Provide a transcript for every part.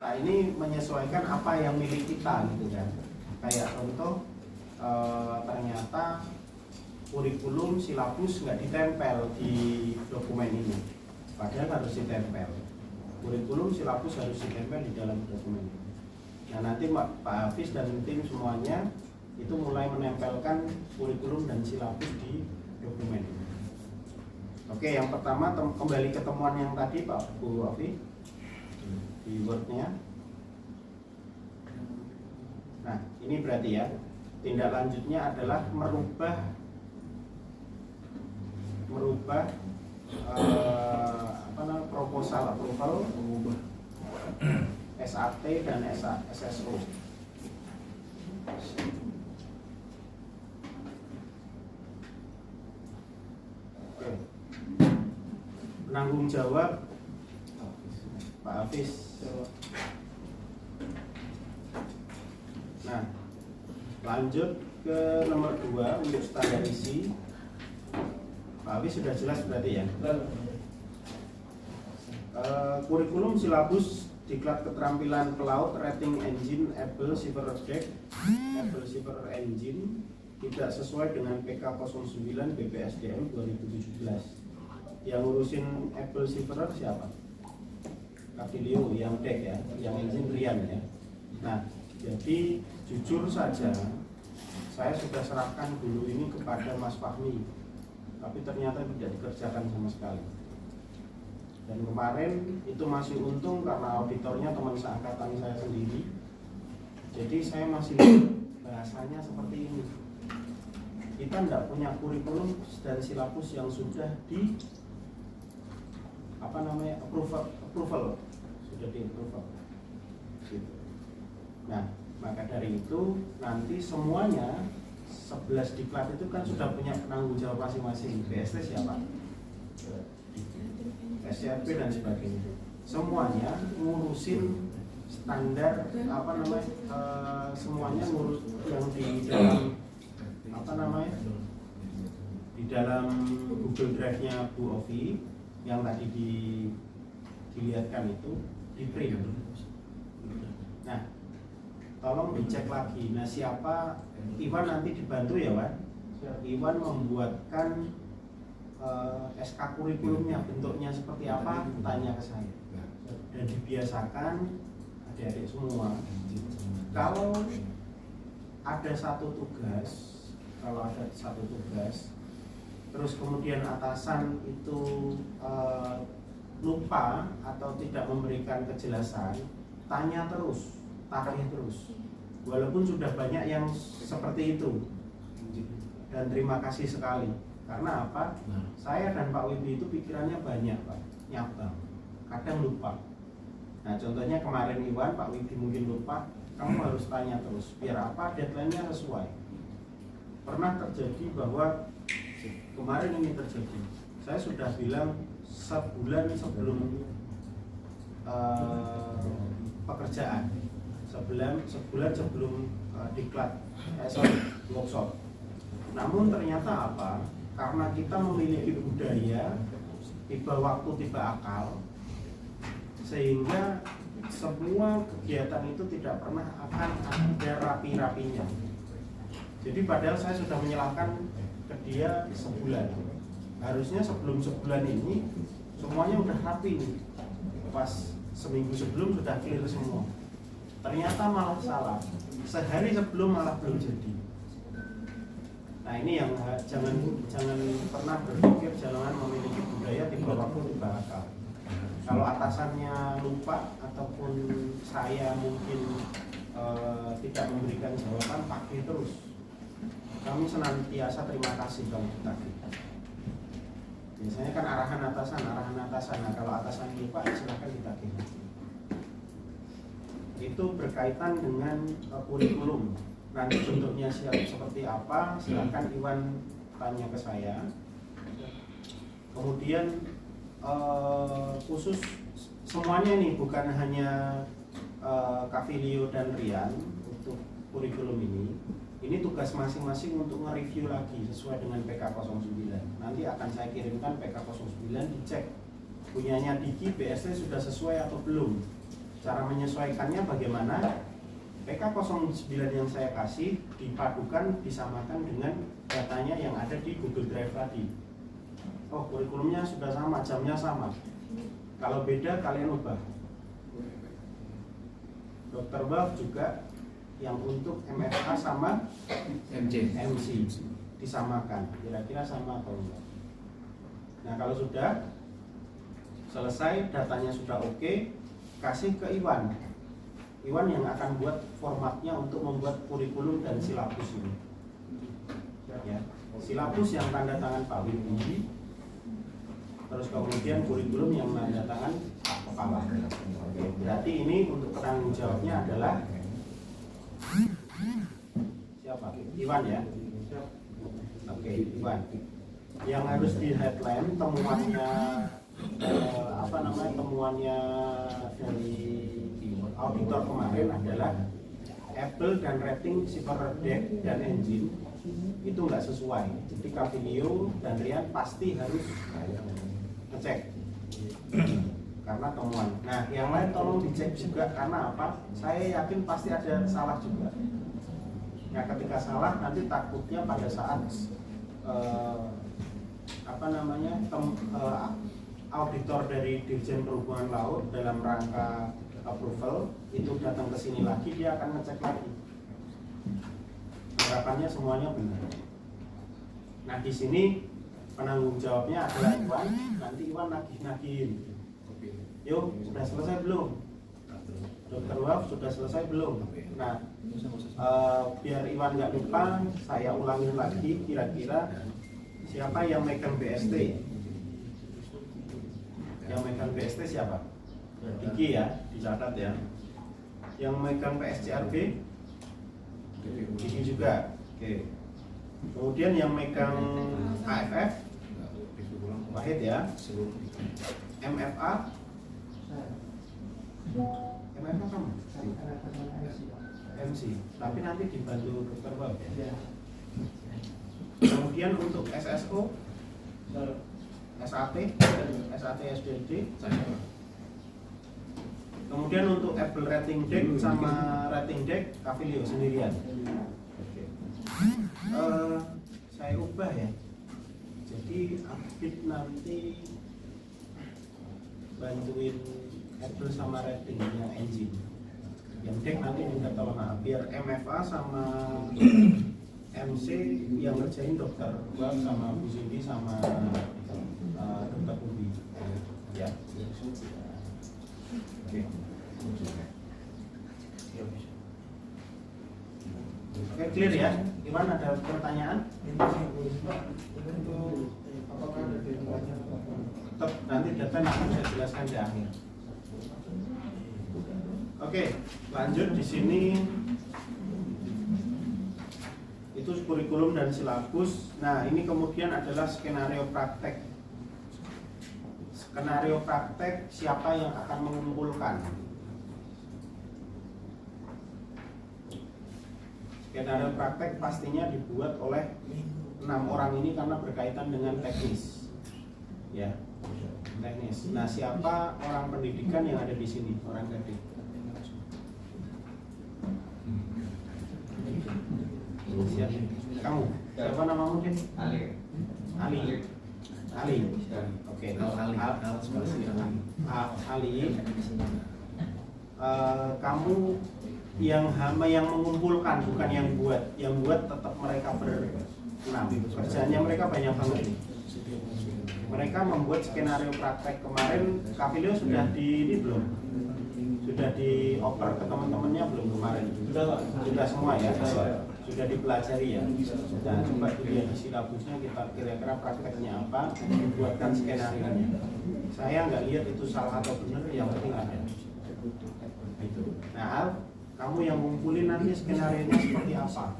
Nah, ini menyesuaikan apa yang milik kita gitu kan. Kayak contoh ternyata kurikulum silabus nggak ditempel di dokumen ini, padahal harus ditempel. Kurikulum silabus harus ditempel di dalam dokumen ini. Nah, nanti Pak Hafiz dan tim semuanya itu mulai menempelkan kurikulum dan silabus di dokumen ini. Oke, yang pertama kembali ke temuan yang tadi Pak Bu Hafiz di Word-nya. Nah, ini berarti ya, tindak lanjutnya adalah merubah proposal approval, mengubah SAT dan SSO. Oke. Penanggung jawab Pak Hafiz. Nah, lanjut ke nomor 2 untuk standar isi. Pak Hafiz sudah jelas berarti ya. Kurikulum silabus diklat keterampilan pelaut, rating engine, able civil deck, able civil engine tidak sesuai dengan PK 09 BPSDM 2017. Yang ngurusin able civil siapa? Kapilio yang deck ya, yang engine Rian ya. Nah, jadi jujur saja saya sudah serahkan dulu ini kepada Mas Fahmi, tapi ternyata tidak dikerjakan sama sekali. Dan kemarin itu masih untung karena auditornya teman seangkatan saya sendiri. Jadi saya masih bahasanya seperti ini. Kita tidak punya kurikulum dan silabus yang sudah di approval sudah di approval. Gitu. Nah, maka dari itu nanti semuanya 11 diklat itu kan sudah punya penanggung jawab masing-masing. BST siapa? SCRP dan sebagainya. Semuanya ngurusin standar semuanya ngurus yang di dalam di dalam Google Drive-nya Bu Ovi yang tadi dilihatkan itu di print. Nah, tolong dicek lagi. Nah, siapa Iwan nanti dibantu ya, Wan? Iwan membuatkan SK kurikulumnya bentuknya seperti apa, tanya ke saya. Dan dibiasakan adik-adik semua. Kalau ada satu tugas, terus kemudian atasan itu lupa atau tidak memberikan kejelasan, tanya terus, tagih terus. Walaupun sudah banyak yang seperti itu. Dan terima kasih sekali. Karena apa? Saya dan Pak Wibi itu pikirannya banyak, Pak. Nyabang. Kadang lupa. Nah, contohnya kemarin Iwan, Pak Wibi mungkin lupa. Kamu harus tanya terus. Biar apa? Deadline-nya sesuai. Pernah terjadi bahwa kemarin ini terjadi. Saya sudah bilang sebulan sebelum pekerjaan. Sebulan sebelum diklat workshop. Namun ternyata apa? Karena kita memiliki budaya tiba waktu tiba akal, sehingga semua kegiatan itu tidak pernah akan ada rapi-rapinya. Jadi padahal saya sudah menyerahkan ke dia sebulan. Harusnya sebelum sebulan ini semuanya udah rapi nih. Pas seminggu sebelum sudah clear semua. Ternyata malah salah. Sehari sebelum malah belum jadi. Nah, ini yang jangan pernah berpikir jangan memiliki budaya tiba waktu tiba akal. Kalau atasannya lupa ataupun saya mungkin tidak memberikan jawaban, pakai terus. Kami senantiasa terima kasih kalau tadi. Biasanya kan arahan atasan. Nah, kalau atasan lupa, silakan ditagih. Itu berkaitan dengan kurikulum. Nanti bentuknya seperti apa, silakan Iwan tanya ke saya. Kemudian khusus semuanya nih, bukan hanya Kavilio dan Rian untuk kurikulum ini. Ini tugas masing-masing untuk nge-review lagi sesuai dengan PK 09. Nanti akan saya kirimkan PK 09, dicek punyanya Diki BST sudah sesuai atau belum. Cara menyesuaikannya bagaimana? PK09 yang saya kasih dipadukan, disamakan dengan datanya yang ada di Google Drive tadi. Oh, kurikulumnya sudah sama, jamnya sama. Kalau beda, kalian ubah. Dr. Wolf juga yang untuk MFA sama MC disamakan. Kira-kira sama atau enggak? Nah, kalau sudah selesai, datanya sudah oke, kasih ke Iwan. Iwan yang akan buat formatnya untuk membuat kurikulum dan silabus ini. Ya, silabus yang tanda tangan Pak Widi, terus kemudian kurikulum yang tanda tangan Pak Kepala. Oke, berarti ini untuk penanggung jawabnya adalah siapa? Iwan ya. Oke, Iwan. Yang harus di headline temuannya temuannya dari auditor kemarin adalah Apple dan rating Cyberdeck dan Engine itu nggak sesuai. Jadi Cavilio dan Rian pasti harus ngecek karena temuan. Nah, yang lain tolong dicek juga karena apa? Saya yakin pasti ada salah juga. Nah, ketika salah nanti takutnya pada saat auditor dari Dirjen Perhubungan Laut dalam rangka approval itu datang ke sini lagi, dia akan ngecek lagi. Harapannya semuanya benar. Nah, di sini penanggung jawabnya adalah Iwan. Nanti Iwan nagih-nagihin. Yuk, sudah selesai belum? Dr. Wolf sudah selesai belum? Nah, biar Iwan nggak lupa, saya ulangin lagi kira-kira siapa yang megang BST? Yang megang BST siapa? Diki ya, dicatat ya. Yang megang PSCRB? Diki juga. Oke. Kemudian yang megang AFF? Wahid ya. MFA? MFA sama? MC. Tapi nanti dibantu Dr. Bob ya. Kemudian untuk SSO? SAT SDD. Kemudian untuk Apple Rating Deck sama Rating Deck Cavilio sendirian. Saya ubah ya. Jadi Abid nanti bantuin Apple sama ratingnya Engine. Yang Deck nanti minta tolong biar MFA sama MC yang ngerjain Dokter Bang sama Bu Cindy sama Dokter Budi. Ya. Oke, clear ya? Gimana, ada pertanyaan? Tetap nanti data akan saya jelaskan di akhir. Oke, lanjut di sini itu kurikulum dan silabus. Nah, ini kemudian adalah skenario praktek. Skenario praktek siapa yang akan mengumpulkan? Skenario praktek pastinya dibuat oleh 6 orang ini karena berkaitan dengan teknis. Ya, teknis. Nah, siapa orang pendidikan yang ada di sini? Orang pendidik. Siapa? Kamu? Siapa namamu, Din? Ali. Oke. Ali. Kamu yang mengumpulkan, bukan yang buat. Yang buat tetap mereka berenam. Kerjanya mereka banyak banget. Mereka membuat skenario praktek kemarin. Cavilio sudah di belum? Sudah dioper ke teman-temannya belum kemarin? Sudah semua ya? Sudah dipelajari ya. Nah, coba dilihat di silabusnya kita kira-kira prakteknya apa, dibuatkan skenario-nya. Saya nggak lihat itu salah atau benar, yang penting ada. Itu. Nah, Al, kamu yang ngumpulin nanti skenario-nya seperti apa,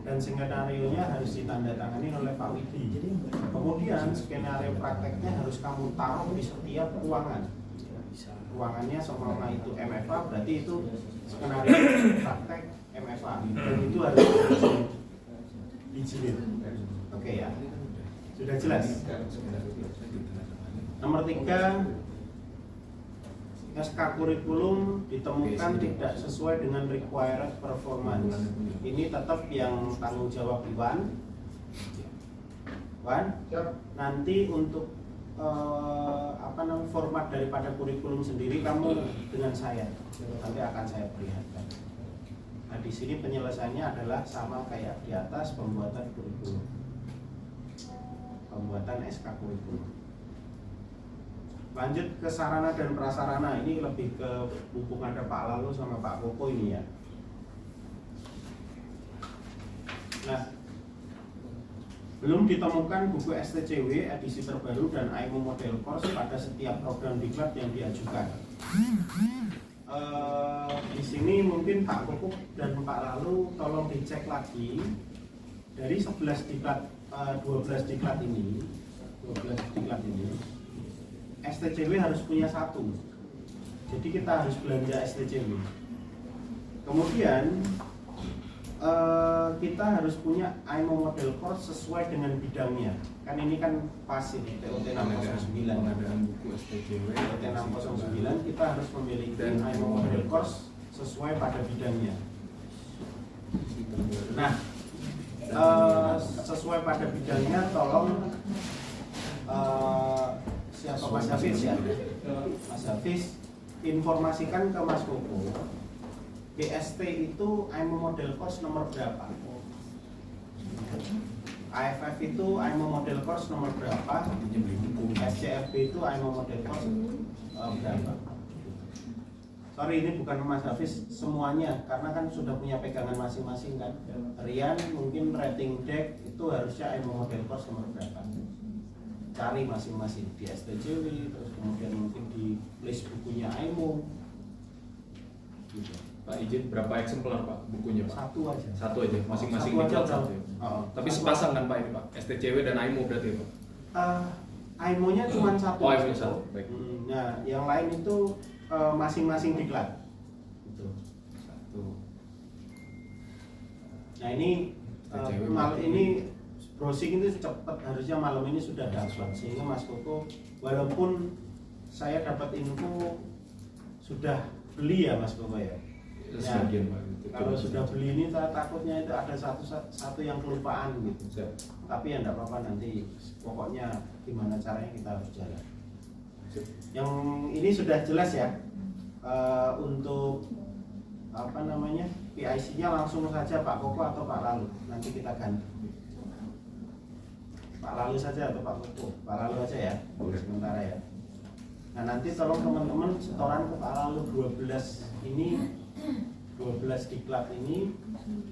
dan skenario-nya harus ditandatangani oleh Pak Widi. Kemudian skenario prakteknya harus kamu taruh di setiap ruangan. Ruangannya semua itu MFA, berarti itu skenario praktek MFA, dan itu harus diizinin. Oke ya, sudah jelas. Nomor 3, SK kurikulum ditemukan tidak sesuai dengan required performance. Ini tetap yang tanggung jawab Iwan. Nanti untuk format daripada kurikulum sendiri kamu dengan saya nanti akan saya perlihatkan. Nah di sini penyelesaiannya adalah sama kayak di atas, pembuatan kurikulum, pembuatan SK kurikulum. Lanjut ke sarana dan prasarana, ini lebih ke mumpung ada Pak Lalu sama Pak Koko ini ya. Nah, belum ditemukan buku STCW edisi terbaru dan AIMO model course pada setiap program diklat yang diajukan. Di sini mungkin Pak Koko dan Pak Lalu tolong dicek lagi dari 11 diklat, 12 diklat ini, STCW harus punya satu. Jadi kita harus belanja STCW. Kemudian kita harus punya AIMO model course sesuai dengan bidangnya. Kan ini kan pas ini TOT 609. Pengadaan buku STCW TOT 609 kita harus memiliki AIMO model course sesuai pada bidangnya. Nah, sesuai pada bidangnya tolong siapa Mas Hafiz ya? Mas Hafiz informasikan ke Mas Koko BST itu AIMO model course nomor berapa? AFF itu AIMO model course nomor berapa? SCFB itu AIMO model course berapa? Sorry ini bukan Mas Hafiz semuanya karena kan sudah punya pegangan masing-masing kan. Rian mungkin rating deck itu harusnya AIMO model course nomor berapa? Cari masing-masing di STCW, terus kemudian mungkin di list bukunya AIMO gitu. Pak izin berapa eksemplar Pak bukunya Pak? Satu aja, masing-masing diklat satu ya? Tapi sepasang kan Pak ini Pak? STCW dan AIMO berarti ya Pak? AIMO-nya cuma satu. Oh AIMO satu, baik. Nah yang lain itu masing-masing diklat gitu. Satu. Nah ini ini browsing itu cepat, harusnya malam ini sudah dapat sehingga Mas Koko walaupun saya dapat info sudah beli ya Mas Koko ya. Sebagian Pak. Kalau sudah beli ini takutnya itu ada satu yang kelupaan gitu. Tapi ya enggak apa-apa nanti pokoknya gimana caranya kita harus jalan. Yang ini sudah jelas ya untuk PIC-nya langsung saja Pak Koko atau Pak Lalu nanti kita ganti. Pak Lalu saja atau Pak Koko? Pak Lalu aja ya, sementara ya. Nah nanti tolong teman-teman setoran ke Pak Lalu 12 diklat ini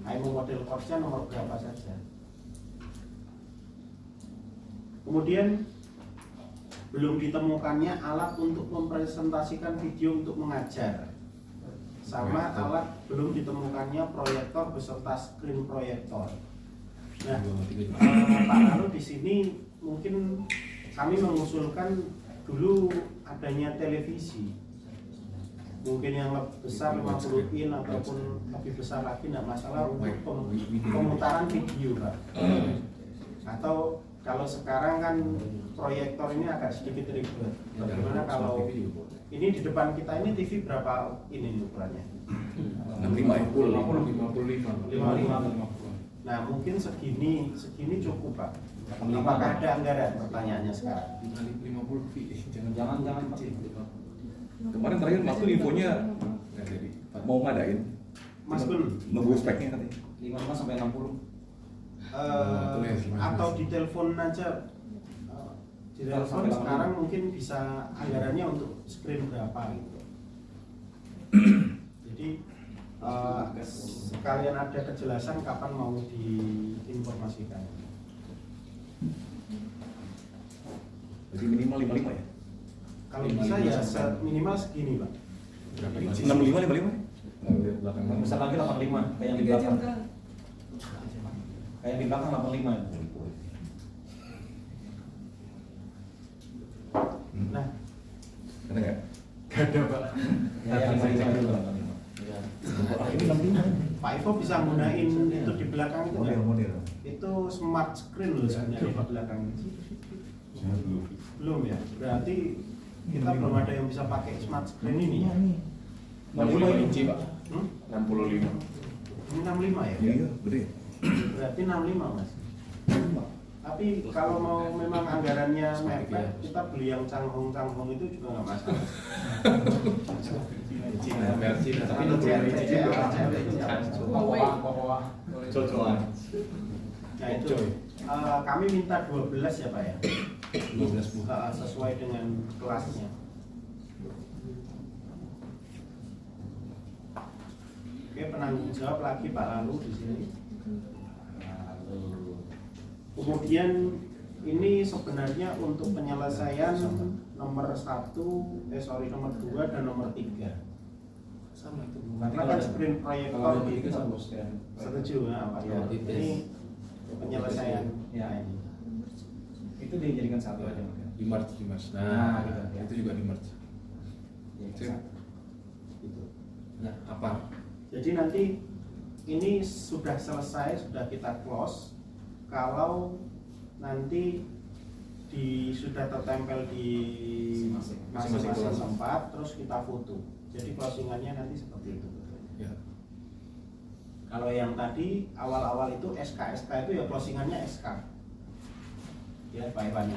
AIMO model course-nya nomor berapa saja. Kemudian belum ditemukannya alat untuk mempresentasikan video untuk mengajar. Sama alat belum ditemukannya proyektor beserta screen proyektor. Nah, Pak Lalu di sini mungkin kami mengusulkan dulu adanya televisi, mungkin yang lebih besar 50 in ataupun lebih besar lagi tidak masalah untuk pemutaran video Pak. Atau kalau sekarang kan proyektor ini agak sedikit ribet. Bagaimana kalau ini di depan kita ini TV berapa ini ukurannya? 55. Nah mungkin segini cukup Pak. Apakah ada anggaran? Pertanyaannya sekarang. 50 V. Jangan Kemarin terakhir Mas Gun infonya nggak jadi mau ngadain. Mas Gun nunggu speknya katanya. 55 sampai 60. Atau di telepon aja. Di telepon sekarang mungkin bisa anggarannya untuk screen berapa gitu. Jadi sekalian ada kejelasan kapan mau diinformasikan. Jadi minimal 55 ya? Kalau bisa ya minimal segini Pak. 65 55? Belakang. Besar lagi 85 kayak yang di belakang. Kayak di belakang 85. Nah, ada nggak? Gak ada Pak. Ya, yang 85 dulu. Ini 65. Pak Ivo bisa gunain itu di belakang itu kan? Model. Itu smart screen loh sebenarnya di belakang. Belum ya? Berarti kita belum ada yang bisa pakai smart screen ini. 65 inci Pak. 65. Ini 65 ya? Iya, gede. Berarti 65 Mas. Tapi kalau mau memang anggarannya mepet, kita beli yang canghong itu juga nggak masalah. Cina, tapi 65 inci juga. Cocokan. Nah itu, kami minta 12 ya Pak ya? 12 Bu. Sesuai dengan kelasnya. Oke, penanggung jawab lagi Pak Lalu di sini. Kemudian ini sebenarnya untuk penyelesaian nomor 2 dan nomor 3. Sama itu. Karena kan screen proyektor Kalau itu itu sama sekian. setuju ya Pak ya. Ini penyelesaian. Ya. Itu dijadikan satu aja mungkin. Di merge. Nah, gitu, ya. Itu juga di merge. Ya, Gitu. ya. Apa? Jadi nanti ini sudah selesai, sudah kita close. Kalau nanti sudah tertempel di masing-masing tempat, terus kita foto. Jadi closingannya nanti seperti itu. Ya. Kalau yang tadi awal-awal itu SK itu ya closingannya SK. Ya Pak Iwan.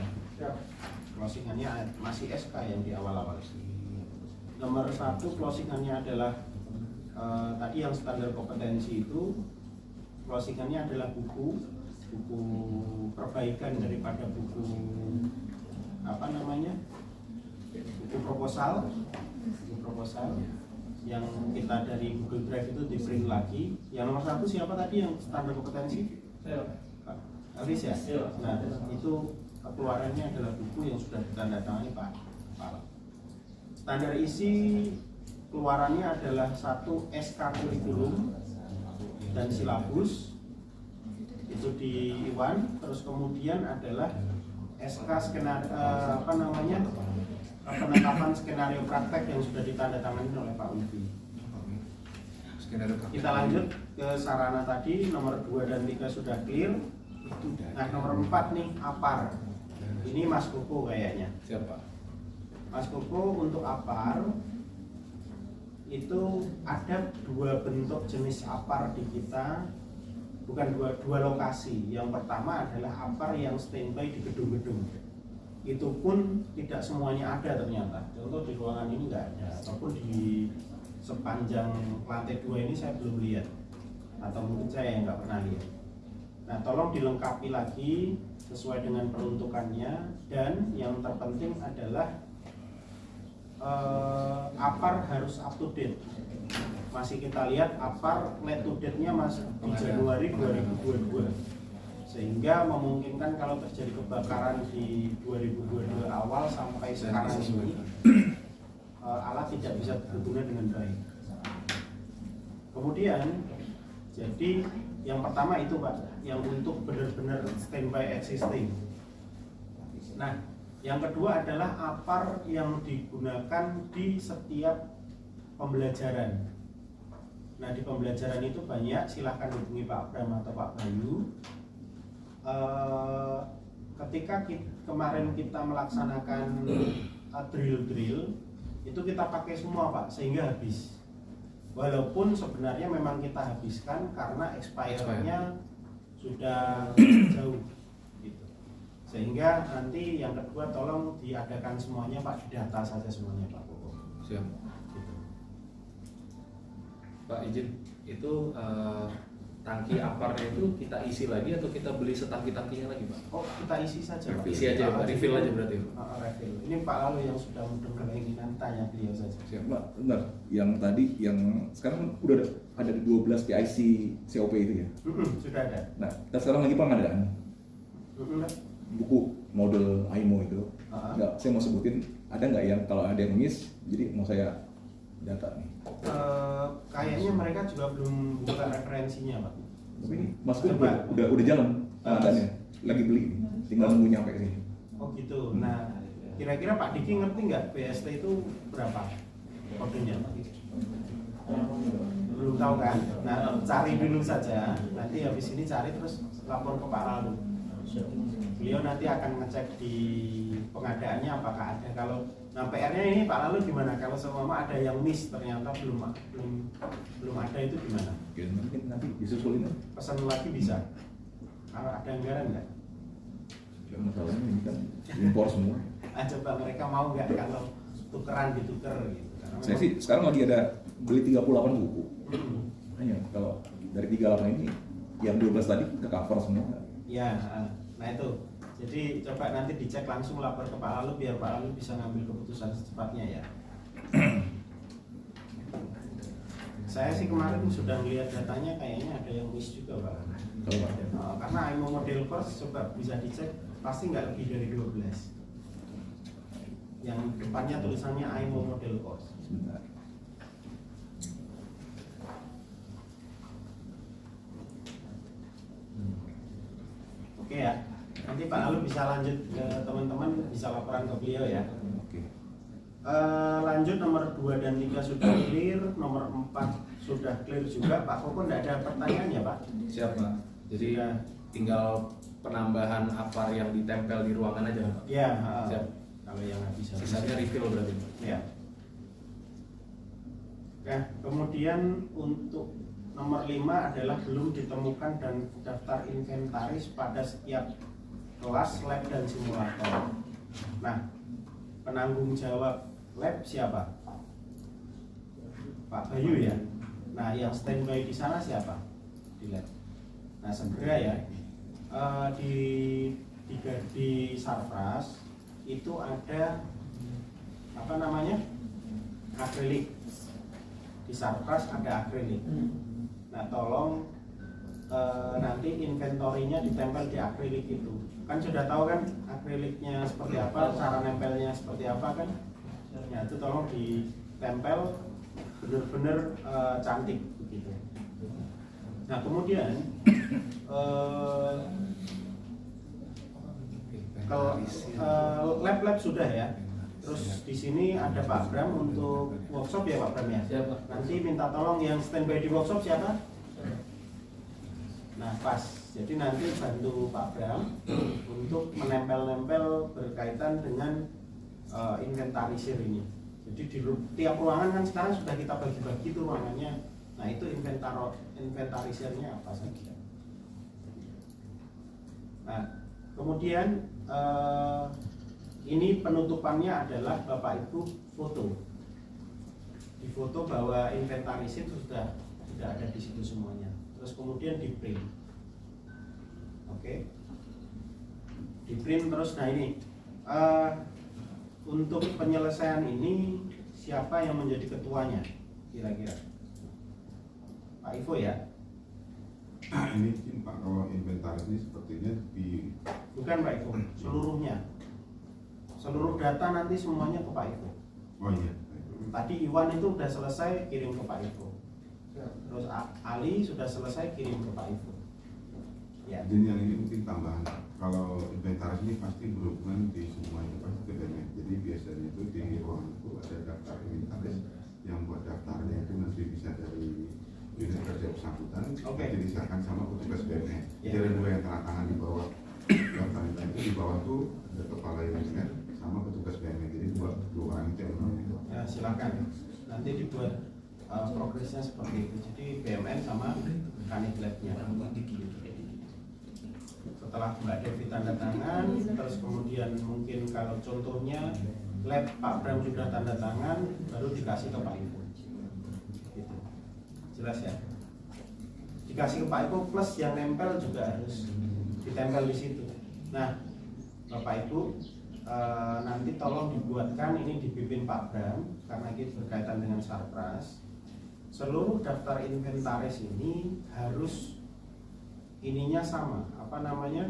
Closingannya masih SK yang di awal-awal. Nomor 1 closingannya adalah tadi yang standar kompetensi itu, closingannya adalah buku perbaikan daripada buku buku proposal yang kita dari Google Drive itu di print lagi. Yang nomor 1 siapa tadi yang standar kompetensi? Alis ya? Nah itu keluarannya adalah buku yang sudah ditandatangani Pak. Standar isi keluarannya adalah 1 SK kurikulum dan silabus itu di Iwan, terus kemudian adalah SK skenario penetapan skenario praktek yang sudah ditandatangani oleh Pak Ufi. Kita lanjut ke sarana tadi, nomor 2 dan 3 sudah clear. Nah nomor 4 nih APAR. Ini Mas Koko kayaknya. Siapa? Mas Koko untuk APAR itu ada 2 bentuk jenis APAR di kita, bukan dua lokasi. Yang pertama adalah APAR yang standby di gedung-gedung. Itu pun tidak semuanya ada ternyata. Contoh di ruangan ini nggak ada, ataupun di sepanjang lantai 2 ini saya belum lihat, atau mungkin saya yang nggak pernah lihat. Nah tolong dilengkapi lagi sesuai dengan peruntukannya, dan yang terpenting adalah APAR harus up to date. Masih kita lihat APAR late to date-nya masih di Januari 2022, sehingga memungkinkan kalau terjadi kebakaran di 2022 awal sampai sekarang ini alat tidak bisa berguna dengan baik. Kemudian jadi yang pertama itu Pak, yang untuk benar-benar standby existing. Nah yang kedua adalah APAR yang digunakan di setiap pembelajaran. Nah di pembelajaran itu banyak, silahkan hubungi Pak Abram atau Pak Bayu. Ketika kemarin kita melaksanakan drill itu kita pakai semua Pak, sehingga habis. Walaupun sebenarnya memang kita habiskan karena expirednya sudah jauh gitu. Sehingga nanti yang kedua tolong diadakan semuanya Pak, didata saja semuanya Pak. Siap. Pak izin, itu tangki APAR itu kita isi lagi atau kita beli setangki-tangkinya lagi Pak? Oh kita isi saja Pak. Isi aja Pak, refill aja berarti refill. Ini Pak Lalu yang sudah mendengar keinginan, tanya beliau saja. Siap. Mbak, benar. Yang tadi, yang sekarang udah ada 12 PIC COP itu ya? Sudah ada. Nah, kita sekarang lagi pengadaan buku model AIMO itu. Nggak, saya mau sebutin, ada nggak yang kalau ada yang miss, jadi mau saya data nih. Kayaknya mereka juga belum buka referensinya Pak. Tapi ini Mas Kur udah jalan pengadaannya, lagi beli nih, tinggal nunggu nyampe ke sini. Oh gitu. Nah, kira-kira Pak Diki ngerti nggak BST itu berapa kodenya? Belum tahu kan? Nah, cari dulu saja. Nanti habis ini cari terus lapor ke Pak Lalu. Beliau nanti akan ngecek di pengadaannya apakah ada. Kalau Nah PR-nya ini Pak Lalu gimana? Kalau seumpama ada yang miss ternyata belum ada itu gimana? Oke, mungkin nanti disusulin. Pesan lagi bisa. Kalau ada anggaran nggak? Ya, masalahnya ini kan impor semua. Coba mereka mau nggak kalau tukeran dituker gitu? Saya sih sekarang lagi ada beli 38 buku. Hanya kalau dari 38 ini yang 12 tadi ke cover semua. Ya, nah itu. Jadi coba nanti dicek langsung lapor ke Pak Lalu biar Pak Lalu bisa ngambil keputusan secepatnya ya. Saya sih kemarin sudah melihat datanya kayaknya ada yang miss juga Pak. Karena IMO model course coba bisa dicek pasti nggak lebih dari 12. Yang depannya tulisannya IMO model course. Sebentar. Oke ya. Nanti Pak Lalu bisa lanjut ke teman-teman, bisa laporan ke beliau ya. Oke. Lanjut nomor 2 dan 3 sudah clear, nomor 4 sudah clear juga. Pak Koko tidak ada pertanyaan ya Pak? Siap Pak. Jadi tinggal penambahan apar yang ditempel di ruangan aja Pak. Ya. Siap. Kalau yang nggak bisa. Sisanya refill berarti Pak. Ya. Nah, kemudian untuk nomor 5 adalah belum ditemukan dan daftar inventaris pada setiap kelas, lab, dan simulator. Nah, penanggung jawab lab siapa? Pak Bayu ya. Nah, yang standby di sana siapa? Di lab. Nah, segera ya. Di Sarpras itu ada apa namanya? Akrilik. Di Sarpras ada akrilik. Nah, tolong nanti inventorinya ditempel di akrilik itu. Kan sudah tahu kan akriliknya seperti apa, cara nempelnya seperti apa kan? Ya, itu tolong ditempel benar-benar cantik begitu. Nah, kemudian lab sudah ya. Terus di sini ada Pak Bram untuk workshop ya Pak Bram ya. Siap. Nanti minta tolong yang standby di workshop siapa? Nah pas. Jadi nanti bantu Pak Bram untuk menempel-nempel berkaitan dengan inventarisir ini. Jadi di tiap ruangan kan sekarang sudah kita bagi-bagi tuh ruangannya. Nah itu inventarisirnya apa saja. Nah kemudian ini penutupannya adalah Bapak Ibu foto. Di foto bahwa inventarisir sudah ada di situ semuanya. Terus kemudian di print. Oke. Di print terus. Nah ini untuk penyelesaian ini siapa yang menjadi ketuanya kira-kira? Pak Ivo ya? Ini Pak, kalau inventaris ini sepertinya bukan Pak Ivo, seluruhnya. Seluruh data nanti semuanya ke Pak Ivo. Oh iya. Tadi Iwan itu sudah selesai kirim ke Pak Ivo. Terus Ali sudah selesai kirim ke Pak Ivo. Ya. Jadi yang ini mungkin tambahan. Kalau inventaris ini pasti berhubungan di semua itu pasti ke BMN. Jadi biasanya itu di ruangan itu ada daftar inventaris yang buat daftarnya itu nanti bisa dari unit kerja bersangkutan. Jadi diserahkan sama petugas BMN. Jadi ada dua yang tanda tangan di bawah daftar itu. Di bawah itu ada kepala unit sama petugas BMN. Jadi dua orang itu yang Ya, silakan. Nanti dibuat progresnya seperti itu. Jadi BMN sama Kanit Lab-nya. Setelah Mbak Devi tanda tangan, terus kemudian mungkin kalau contohnya lab Pak Bram sudah tanda tangan, baru dikasih ke Pak Ivo. Gitu. Jelas ya? Dikasih ke Pak Ivo plus yang nempel juga harus ditempel di situ. Nah, Bapak Ibu nanti tolong dibuatkan ini dipimpin Pak Bram karena ini berkaitan dengan Sarpras. Seluruh daftar inventaris ini harus ininya sama, apa namanya,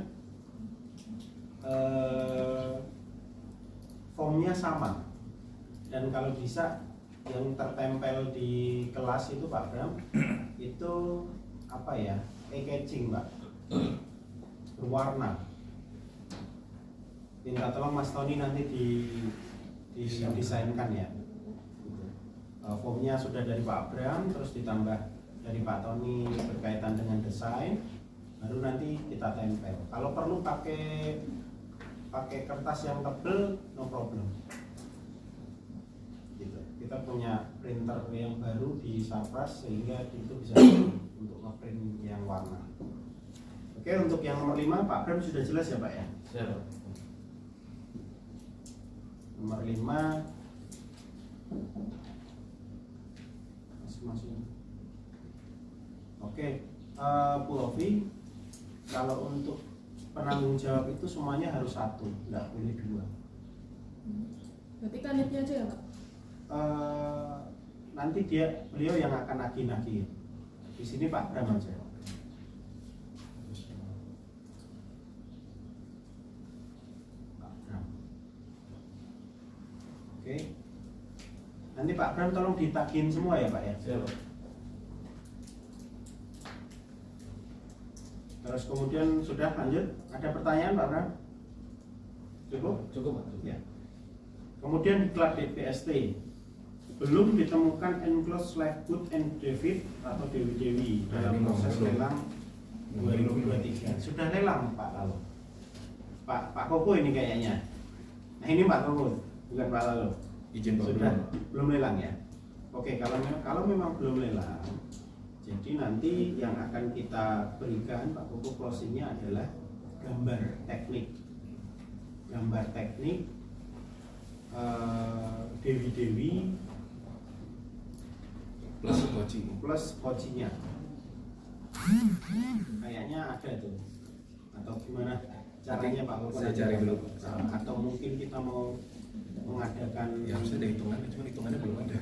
formnya sama, dan kalau bisa yang tertempel di kelas itu Pak Bram itu apa ya, e-catching Pak, berwarna. Minta tolong Mas Tony nanti didesainkan ya. Formnya sudah dari Pak Bram, terus ditambah dari Pak Tony berkaitan dengan desain, baru nanti kita tempel. Kalau perlu pakai kertas yang tebal, no problem. kita punya printer yang baru di Sapras sehingga itu bisa untuk ngeprint yang warna. Oke, untuk yang nomor 5 Pak Bram sudah jelas ya Pak ya? Siap. Nomor 5 masing-masing. Oke, Bu Ovi, kalau untuk penanggung jawab itu semuanya harus 1, nggak boleh 2. Berarti kanitnya aja ya Pak? Nanti beliau yang akan nagih-nagih. Di sini Pak Bram aja. Pak Bram. Oke. Nanti Pak Bram tolong ditagihin semua ya Pak ya. Siap. Terus kemudian sudah lanjut. Ada pertanyaan Pak Bram? Cukup? Cukup Pak. Ya. Kemudian diklat DPST belum ditemukan enclosed live good and David atau Dewi dalam proses lelang 2023. Sudah lelang Pak Lalo. Pak Koko ini kayaknya. Nah ini Pak Koko, bukan Pak Lalo. Izin Pak. Sudah belum lelang ya. Oke, kalau memang belum lelang, jadi nanti yang akan kita berikan Pak Koko closingnya adalah gambar teknik Dewi plus kocinya kayaknya ada tuh, atau gimana caranya Pak Koko? Saya cari dulu. Atau mungkin kita mau mengadakan Ya harusnya ada hitungannya, cuma hitungannya belum ada.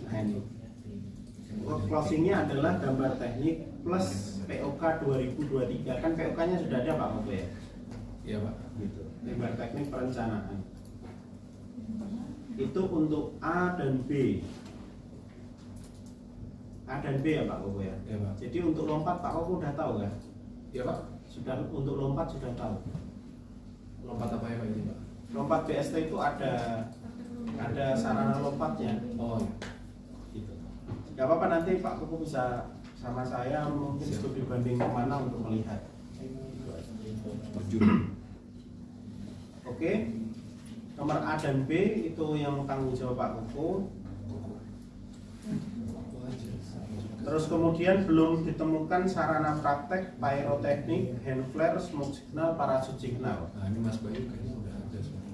Nah ini closingnya adalah gambar teknik plus POK 2023. Kan POK nya sudah ada Pak Koko ya? Iya Pak. Gitu. Gambar teknik perencanaan itu untuk A dan B ya Pak Koko ya? Iya Pak. Jadi untuk lompat Pak Koko udah tahu kan? Iya Pak. Sudah, untuk lompat sudah tahu. Lompat apa ya Pak ini Pak? Lompat BST itu ada sarana lompatnya. Oh iya. Gitu. Gak apa-apa, nanti Pak Koko bisa sama saya mungkin studi banding kemana untuk melihat. Oke. Nomor A dan B itu yang tanggung jawab Pak Koko. Terus kemudian belum ditemukan sarana praktek pyroteknik, hand flare, smoke signal, parachute signal. Nah ini Mas Bayu kayaknya udah ada semua.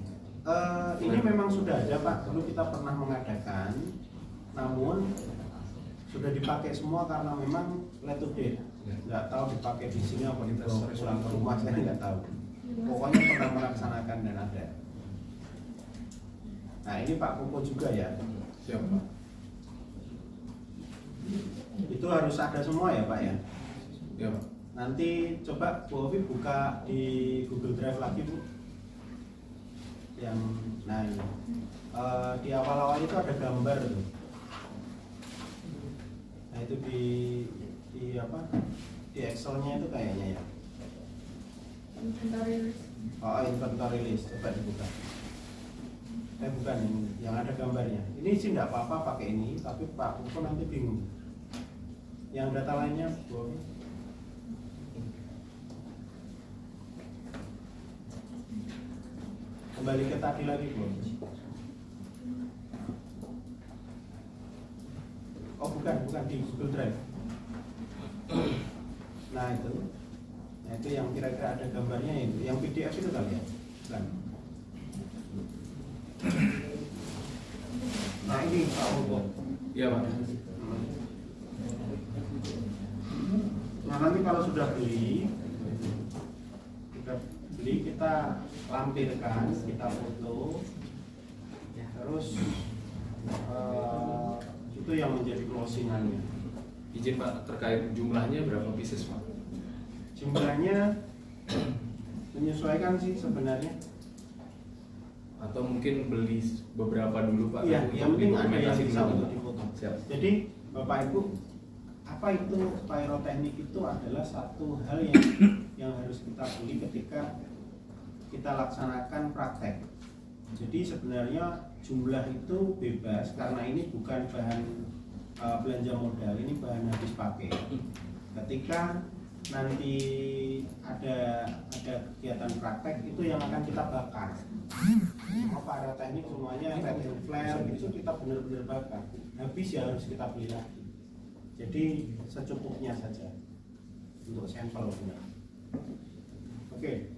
Ini memang sudah ada Pak, dulu kita pernah mengadakan, namun sudah dipakai semua karena memang let to date. Nggak tahu dipakai di sini apa dibawa pulang ke rumah, saya nggak tahu. Pokoknya pernah melaksanakan dan ada. Nah ini Pak Koko juga ya. Siap Pak. Itu harus ada semua ya Pak ya. Iya Pak. Nanti coba Bu Ovi buka di Google Drive lagi Bu. Yang nah ini. Di awal-awal itu ada gambar tuh. Nah itu di apa? Di Excel-nya itu kayaknya ya. Inventory list. Oh, inventory list, coba dibuka. Bukan ini, yang ada gambarnya. Ini sih nggak apa-apa pakai ini, tapi Pak Koko nanti bingung. Yang data lainnya, Bu Ovi. Kembali ke tadi lagi, Bu Ovi. Oh bukan di Google Drive. Nah itu yang kira-kira ada gambarnya itu, yang PDF itu kali ya? Bukan. Nah ini Pak Koko. Iya Pak. Nah nanti kalau sudah beli, kita lampirkan, kita foto, terus itu yang menjadi closingannya. Izin Pak, terkait jumlahnya berapa pieces Pak? Jumlahnya menyesuaikan sih sebenarnya. Atau mungkin beli beberapa dulu Pak? Iya, yang penting ada yang dokumentasi bisa dulu. untuk dipotong. Siap. Jadi Bapak Ibu, apa itu pyroteknik itu adalah satu hal yang harus kita beli ketika kita laksanakan praktek. Jadi sebenarnya jumlah itu bebas karena ini bukan bahan belanja modal, ini bahan habis pakai. Ketika nanti ada kegiatan praktek itu yang akan kita bakar. Apa ada teknik semuanya pattern flare gitu kita benar-benar bakar. Habis ya harus kita beli lagi. Jadi secukupnya saja untuk sampel benar. Oke.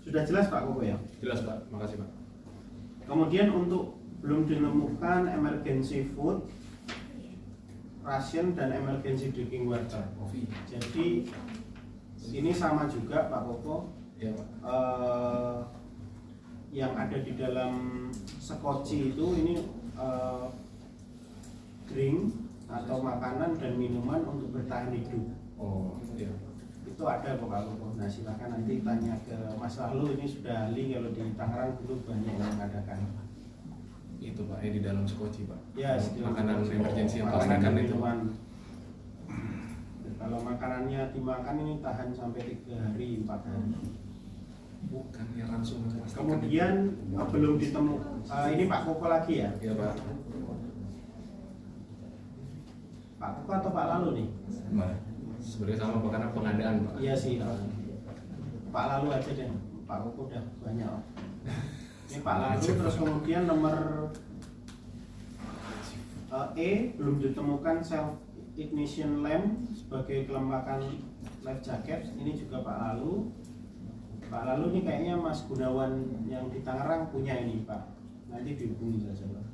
Sudah jelas Pak Koko ya? Jelas Pak, makasih Pak. Kemudian untuk belum ditemukan emergency food ration dan emergency drinking water. Jadi ini sama juga Pak Koko. Ya Pak. Yang ada di dalam sekoci itu ini drink atau makanan dan minuman untuk bertahan hidup. Oh iya. Itu ada kok Pak Koko. Nah silakan nanti tanya ke Mas Wahlu, ini sudah ahli kalau di Tangerang dulu banyak yang mengadakan. Itu Pak, di dalam sekoci Pak. Ya, makanan emergency yang makanan pastikan dan itu. minuman. Kalau makanannya dimakan ini tahan sampai 3 hari, 4 hari. Bukan ya langsung pastikan. Kemudian belum ditemukan. Ini Pak Koko lagi ya? Iya Pak. Pak Koko atau Pak Lalu nih? Mana? Sebenarnya sama Pak, karena pengadaan Pak. Iya sih. Pak Lalu aja deh. Pak Koko udah banyak. Ini Pak Lalu, terus kemudian nomor E belum ditemukan self ignition lamp sebagai kelembakan life jacket. Ini juga Pak Lalu. Pak Lalu ini kayaknya Mas Gunawan yang di Tangerang punya ini Pak. Nanti dihubungi saja Pak.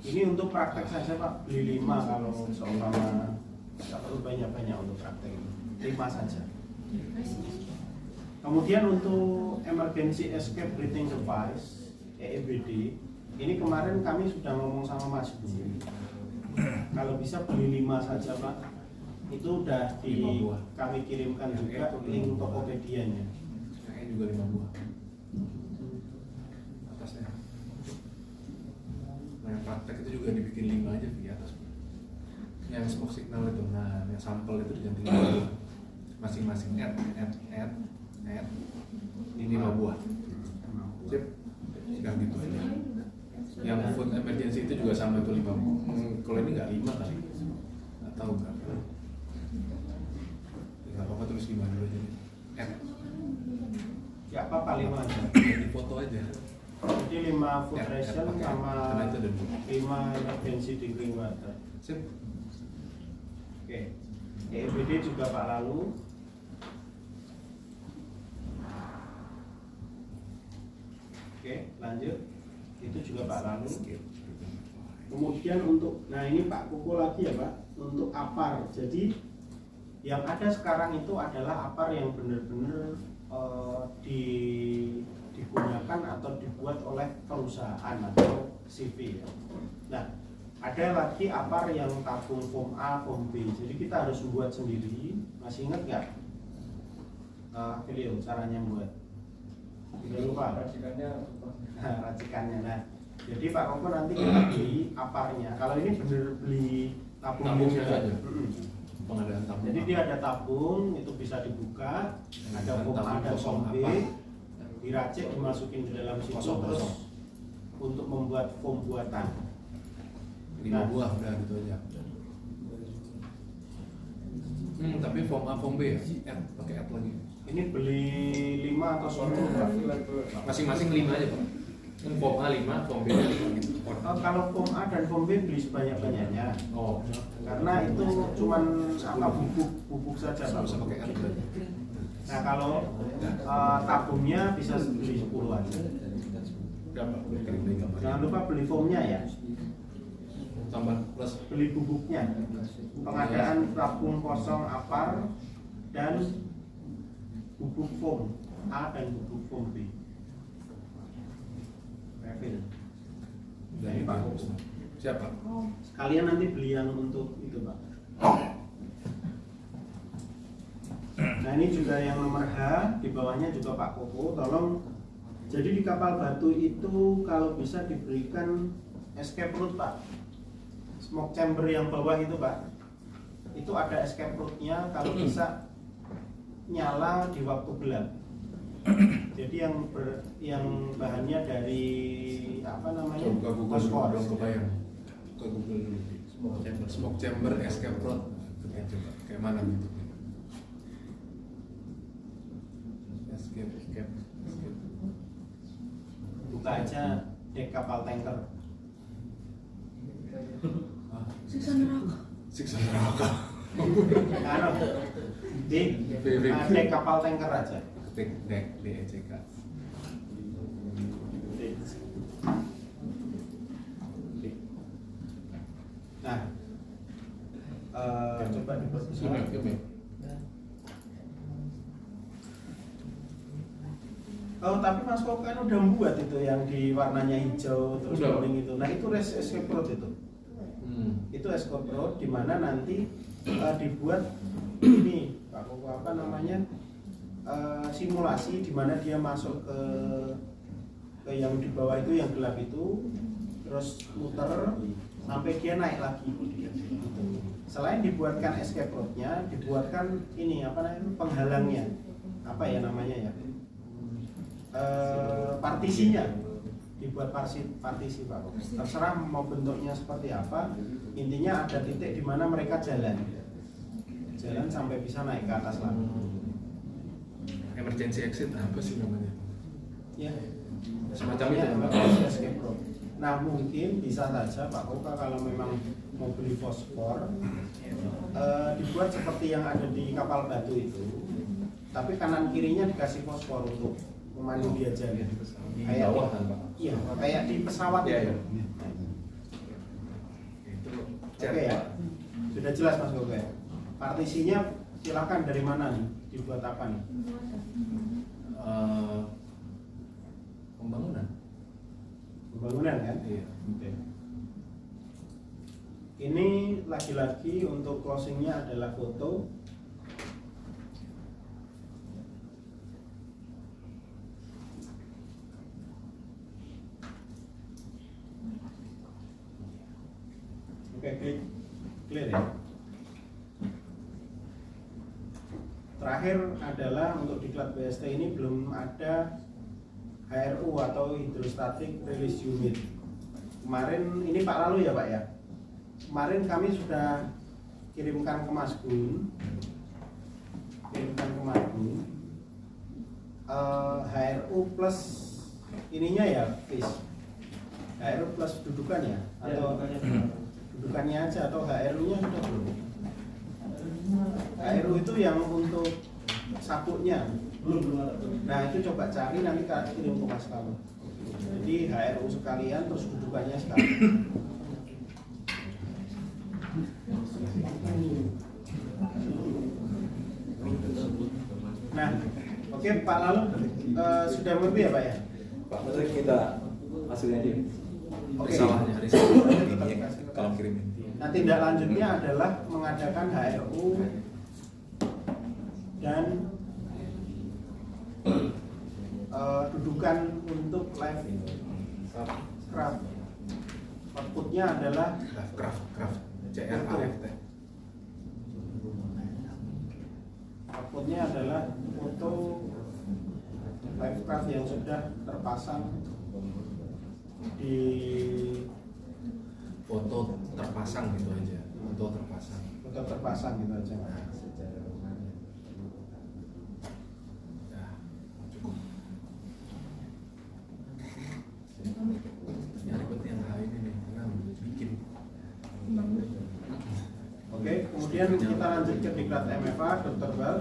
Ini untuk praktek saja Pak, beli 5 kalau seumpama nggak perlu banyak-banyak untuk praktek, 5 saja. Kemudian untuk emergency escape breathing device EEBD, ini kemarin kami sudah ngomong sama Mas Bu. Kalau bisa beli 5 saja Pak, itu udah kami kirimkan juga link Tokopedia-nya. Yang juga 5 buah. Atasnya. Nah yang praktek itu juga dibikin 5 aja di atas. Yang smoke signal itu, nah yang sampel itu diganti 5 buah. Masing-masing add. Ini 5 buah. Sip. Sekarang gitu aja. Yang food emergency itu juga sama itu 5 buah. Kalau ini nggak 5 kali. Nggak tahu berapa. Nggak apa-apa tulis 5 dulu aja. Add. Ya apa 5 aja. Di foto aja. Jadi 5 food ration sama karena itu ada 5 emergency drinking water. Sip. Oke. EEBD juga Pak Lalu. Oke, lanjut. Itu juga Pak Lalu. Kemudian untuk, nah ini Pak Koko lagi ya Pak, untuk APAR. Jadi yang ada sekarang itu adalah APAR yang benar-benar digunakan atau dibuat oleh perusahaan atau CV ya. Nah, ada lagi APAR yang tabung form A, form B. Jadi kita harus membuat sendiri. Masih ingat nggak? Filio, caranya membuat? Tidak lupa. Racikannya. Nah, jadi Pak Koko nanti kita beli APAR-nya. Kalau ini benar beli tabungnya aja. Pengadaan tabung. Jadi dia ada tabung, itu bisa dibuka, ada form A dan form B, diracik, dimasukin di dalam situ terus untuk membuat form buatan. 5 buah udah gitu aja. Tapi form A, form B ya? Pakai add lagi. Ini beli 5 atau 10? Masing-masing 5 aja Pak. Form A 5, form B 5 gitu. Kalau form A dan form B beli sebanyak-banyaknya. Oh. Karena itu cuman bubuk saja Pak. Bisa pakai add lagi. Nah kalau tabungnya bisa beli 10 aja. Berapa? Jangan lupa beli foamnya ya. Tambah plus Beli bubuknya. Pengadaan tabung kosong APAR dan bubuk foam A dan bubuk foam B. Refill. dari Pak Koko. Siapa? Sekalian nanti beli yang untuk itu Pak. Nah ini juga yang nomor H, di bawahnya juga Pak Koko. Tolong, jadi di kapal batu itu kalau bisa diberikan escape route Pak. Smoke chamber yang bawah itu Pak, itu ada escape route-nya kalau bisa nyala di waktu gelap. Jadi yang bahannya dari apa namanya? Buka Google Fosfor. belum kebayang. Buka Google dulu. Smoke chamber escape route. Coba kayak mana bentuknya? dek kapal tanker. Siksa neraka. Siksa neraka. Anu, di dek kapal tanker aja. Ketik dek DECK. Nah, coba diperbaiki. Oke. Oh, tapi Mas Koko kan udah buat itu yang di warnanya hijau terus Udah. kuning itu. Nah, itu escape road itu. Itu escape road di mana nanti dibuat ini Pak Koko apa namanya? Simulasi di mana dia masuk ke yang di bawah itu yang gelap itu terus muter sampai dia naik lagi. Selain dibuatkan escape roadnya, dibuatkan ini apa namanya penghalangnya, apa ya namanya ya, partisinya, dibuat partisi Pak. Terserah mau bentuknya seperti apa, intinya ada titik di mana mereka jalan sampai bisa naik ke atas lagi. Emergency exit apa sih namanya? Ya, Semacam itu ya, Pak? escape road. Nah mungkin bisa saja Pak Koka kalau memang mau beli fosfor dibuat seperti yang ada di kapal batu itu, tapi kanan kirinya dikasih fosfor untuk memandu dia jalan. Di Kayak bawah kan Pak? Iya, kayak di pesawat Iya, itu. iya. Itu Oke ya, sudah jelas Mas Koka ya. Partisinya silakan dari mana nih, dibuat apa nih? Pembangunan. Pembangunan kan? Iya. Oke. Ini lagi-lagi untuk closingnya adalah foto. Oke, clear ya. Terakhir adalah untuk diklat BST ini belum ada HRU atau hydrostatic release unit. Kemarin ini Pak Lalu ya Pak ya. Kemarin kami sudah kirimkan ke Mas Gun, HRU plus ininya ya, please. HRU plus dudukan ya, atau dudukannya aja atau HRU-nya sudah belum? HRU itu yang untuk sabuknya. Nah itu coba cari nanti kita kirim ke Mas Kamu. Jadi HRU sekalian terus dudukannya sekalian. Nah, oke Pak Lalu sudah mengerti ya Pak ya? Pak, masa kita hasilnya aja. Oke. Risalahnya. Ini ya, kalau kirimin. Nah tindak lanjutnya adalah mengadakan HRU dan dudukan untuk live craft. Outputnya adalah Craft. CRAFT. outputnya adalah foto live craft yang sudah terpasang di Foto terpasang gitu aja. Foto terpasang. foto terpasang gitu aja. Ya, cukup. Yang ribet yang hal ini nih, karena bikin. Oke, kemudian kita lanjut ke diklat MFA, Dr. Bal.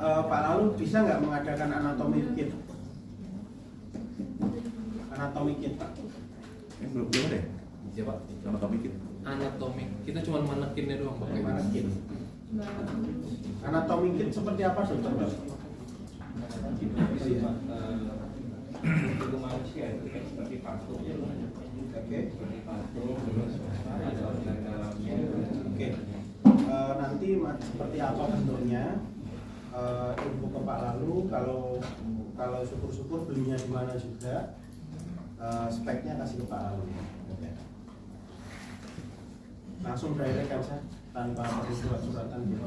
Pak Lalu bisa nggak mengadakan anatomi kit? Anatomi kit Pak. Belum ada ya? Ya Pak, Anatomi kit. anatomik kita cuma manekinnya doang Pak. Manekin. Anatomi kit seperti apa Dr. Bal? Tubuh manusia itu kan seperti patung. Oke. Seperti patung, terus ada organ dalamnya. Oke. Nanti seperti apa bentuknya? Info ke Pak Lalu. Kalau syukur-syukur belinya di mana juga. Speknya kasih ke Pak Lalu. Oke. Langsung direct aja tanpa perlu surat-suratan gitu.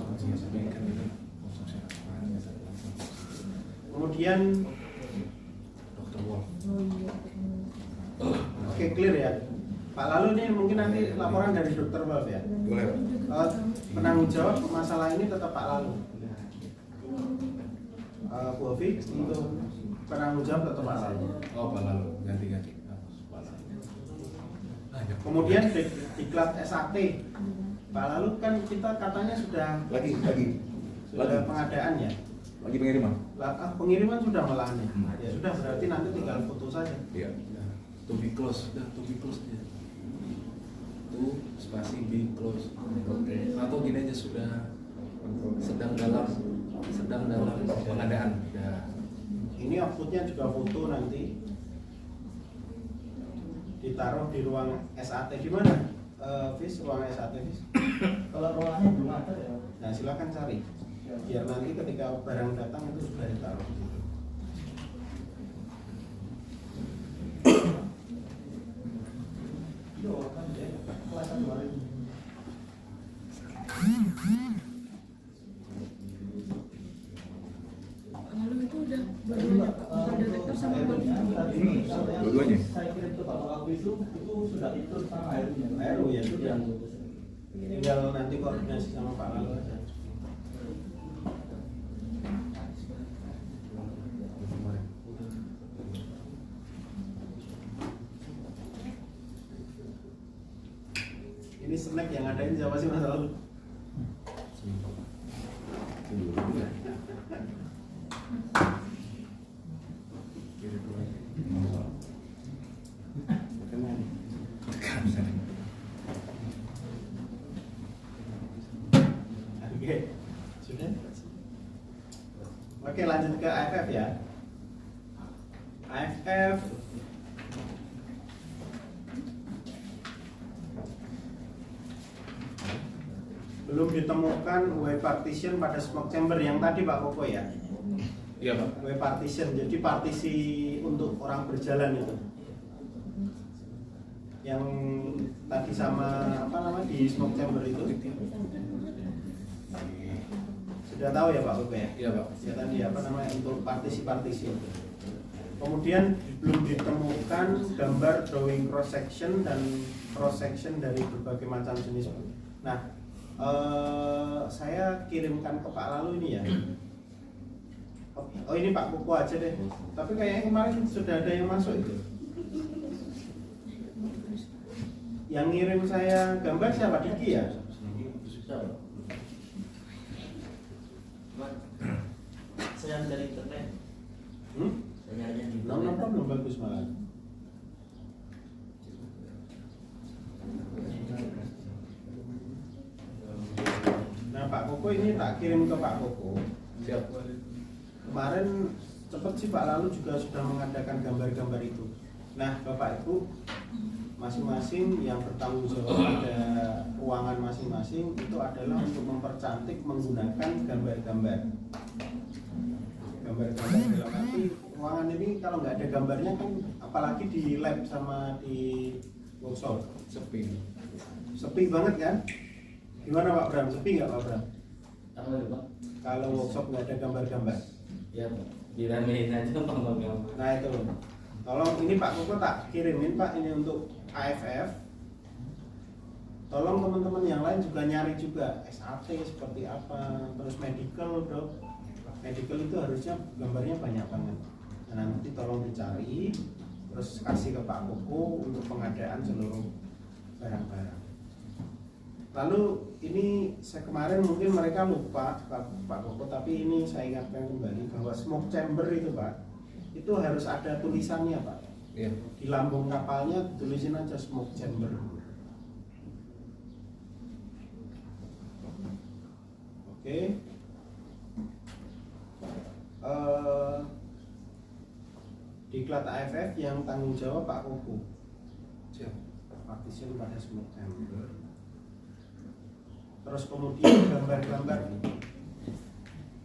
Kemudian Dokter Wolf. oke clear ya. Pak Lalu ini mungkin nanti laporan dari Dokter Wolf ya. Boleh. Penanggung jawab masalah ini tetap Pak Lalu. Bu Ovi untuk penanggung jawab tetap Pak Lalu. Oh, Pak Lalu, ganti-ganti. Pak Lalu. Kemudian diklat SAT, Pak Lalu kan kita katanya sudah Lagi. pengadaan ya. Lagi pengiriman. Pengiriman sudah malahannya. Ya sudah, berarti nanti tinggal foto saja. Iya. To be close, udah to be close aja. To spasi be close. Atau gini aja sudah sedang dalam pengadaan. Udah. Ini outputnya juga foto nanti ditaruh di ruang SAT. Di mana? Fis, ruang SAT Fis. Kalau ruangannya belum ada ya. Nah silakan cari. Biar nanti ketika barang datang itu sudah ditaruh. Lalu itu udah berdua detektor sama Dua-duanya. Saya kirim ke Bapak Aku itu sudah itu sama airnya. Aero ya sudah. Tinggal nanti koordinasi sama Pak Lalu aja. Ini snack yang ada ini siapa sih Mas Lalu? Oke, sudah. Oke, lanjut ke AFF ya. AFF belum ditemukan way partition pada smoke chamber yang tadi Pak Koko ya. Iya, Pak. Way partition, jadi partisi untuk orang berjalan itu. Yang tadi sama apa namanya di smoke chamber itu. Sudah tahu ya Pak Koko ya? Iya, Pak. Ya tadi apa namanya untuk partisi-partisi itu. Kemudian belum ditemukan gambar drawing cross section dan cross section dari berbagai macam jenis. Nah, saya kirimkan ke Pak Lalu ini ya. Oh ini Pak Koko aja deh. Tapi kayaknya kemarin sudah ada yang masuk itu. Yang ngirim saya gambar siapa? Diki ya? Saya dari internet. Saya nyarinya di Nomor belum bagus malah. Nah Pak Koko ini tak kirim ke Pak Koko. Siap. Kemarin cepat sih Pak Lalu juga sudah mengadakan gambar-gambar itu. Nah Bapak Ibu masing-masing yang bertanggung jawab pada ruangan masing-masing itu adalah untuk mempercantik menggunakan gambar-gambar. Gambar-gambar dalam arti ruangan ini kalau nggak ada gambarnya kan apalagi di lab sama di workshop Sepi. sepi banget kan? Gimana Pak Bram? Sepi nggak Pak Bram? Apa itu Pak? Kalau workshop nggak ada gambar-gambar? Ya Pak. Diramein aja Pak gambar. Nah itu, tolong ini Pak Koko tak kirimin Pak ini untuk AFF. Tolong teman-teman yang lain juga nyari juga SAT seperti apa, terus medical dok. Medical itu harusnya gambarnya banyak banget. Nah, nanti tolong dicari, terus kasih ke Pak Koko untuk pengadaan seluruh barang-barang. Lalu ini saya kemarin mungkin mereka lupa Pak Koko, tapi ini saya ingatkan kembali bahwa smoke chamber itu Pak, itu harus ada tulisannya Pak. Iya. Di lambung kapalnya tulisin aja smoke chamber. Oke. Diklat AFF yang tanggung jawab Pak Koko. Siap. Partition pada smoke chamber. Terus kemudian gambar-gambar,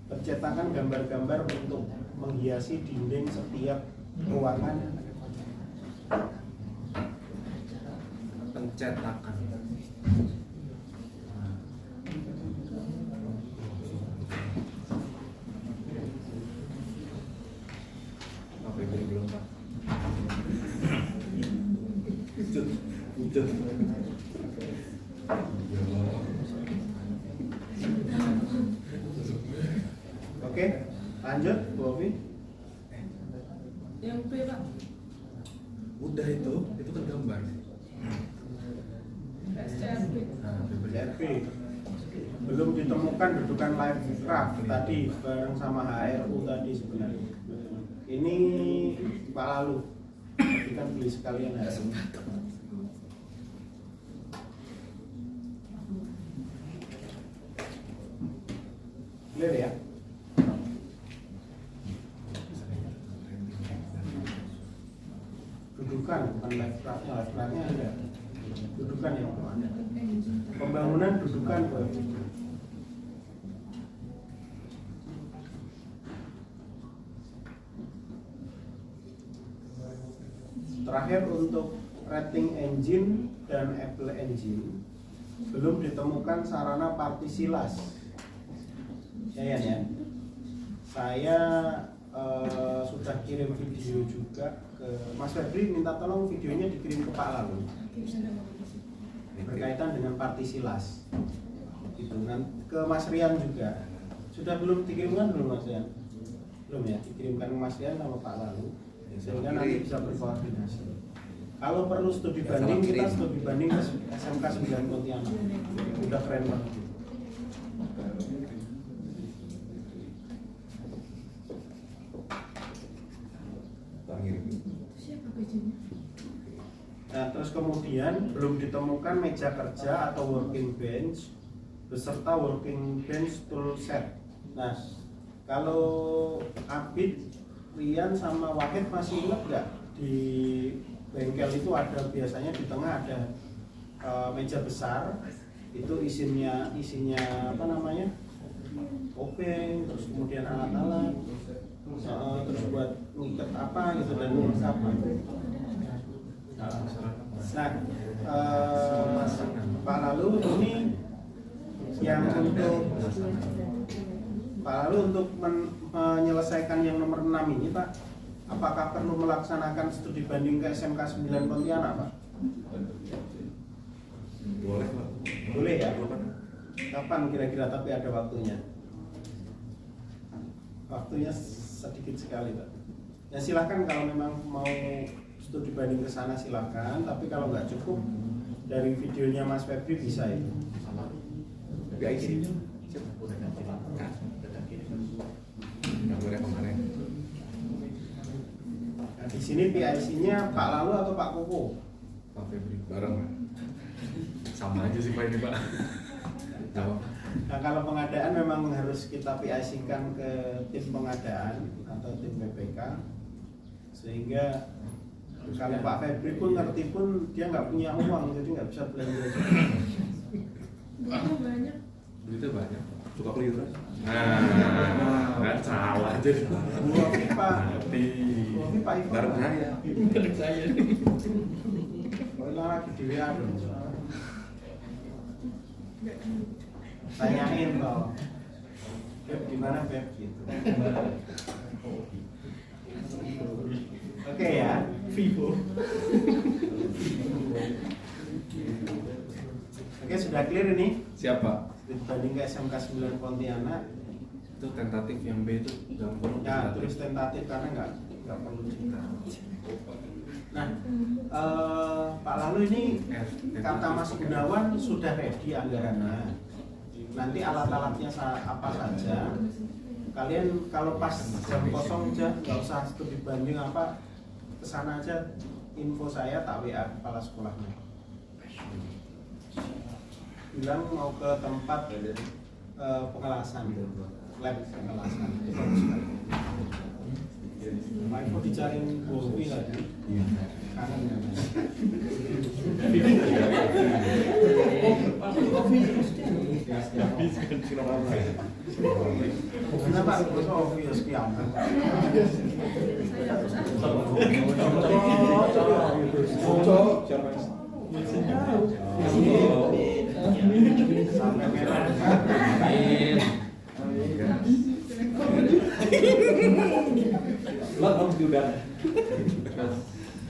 percetakan gambar-gambar untuk menghiasi dinding setiap ruangan. Pencetakan. Apa itu belum Pak? Wujud. Oke, lanjut Bu Ovi. Belum ditemukan dudukan live craft tadi bareng sama HRU tadi sebenarnya. Ini Pak Lalu, tapi kan beli sekalian HRU. Clear ya? Dudukan, bukan live craftnya ada. Dudukan yang mana? Pembangunan dudukan Pak. Terakhir untuk rating engine dan Apple Engine belum ditemukan sarana partisi las. Ya. Saya sudah kirim video juga ke Mas Febri, minta tolong videonya dikirim ke Pak Lalu berkaitan dengan partisi las. Gitu. Ke Mas Rian juga. Sudah belum dikirimkan belum Mas Rian? Belum ya, dikirimkan ke Mas Rian sama Pak Lalu. Sehingga nanti bisa berkoordinasi. Kalau perlu studi banding, kita studi banding ke SMK 9 Pontianak. Udah keren banget. Nah, terus kemudian belum ditemukan meja kerja atau working bench beserta working bench tool set. Nah, kalau Abid, Rian sama Wahid masih ingat nggak di bengkel itu ada biasanya di tengah ada meja besar, itu isinya apa namanya, obeng, terus kemudian alat-alat, terus buat ngikat apa gitu dan ngurus apa. Nah, Pak Lalu ini yang untuk Pak Lalu untuk menyelesaikan yang nomor 6 ini Pak, apakah perlu melaksanakan studi banding ke SMK 9 Pontianak Pak? Boleh Pak. Boleh ya? Kapan kira-kira tapi ada waktunya? Waktunya sedikit sekali Pak. Ya silahkan kalau memang mau studi banding ke sana silahkan, tapi kalau nggak cukup dari videonya Mas Febri bisa itu. PIC Nah, di sini PIC-nya Pak Lalu atau Pak Koko? Pak Febri bareng Pak. sama aja sih Pak ini Pak. Nah kalau pengadaan memang harus kita PIC-kan ke tim pengadaan atau tim BPK, sehingga kalau Pak Febri pun ngerti pun dia nggak punya uang, jadi nggak bisa belanja. Butuh banyak. Duitnya banyak. Suka pelit terus. Nah, nggak salah aja. Dua pipa itu. Bareng saya. Kalau lagi di WA dong. Tanyain loh. Beb gimana Beb gitu. Oke ya, Vivo. Oke sudah clear ini. Siapa? Dibanding ke SMK 9 Pontianak. Itu tentatif yang B itu gampang. Ya terus tentatif karena nggak perlu cerita. Nah, Pak Lalu ini kata Mas Gunawan sudah ready anggarannya. Nanti alat-alatnya apa saja. Kalian kalau pas jam kosong aja nggak usah studi banding apa, kesana aja info saya tak WA kepala sekolahnya. Bilang mau ke tempat pengelasan, lab pengelasan. Pak Ivo dicariin Bobi lagi. Kangen ya. Kenapa terus obvious kiamat? Sampai merah.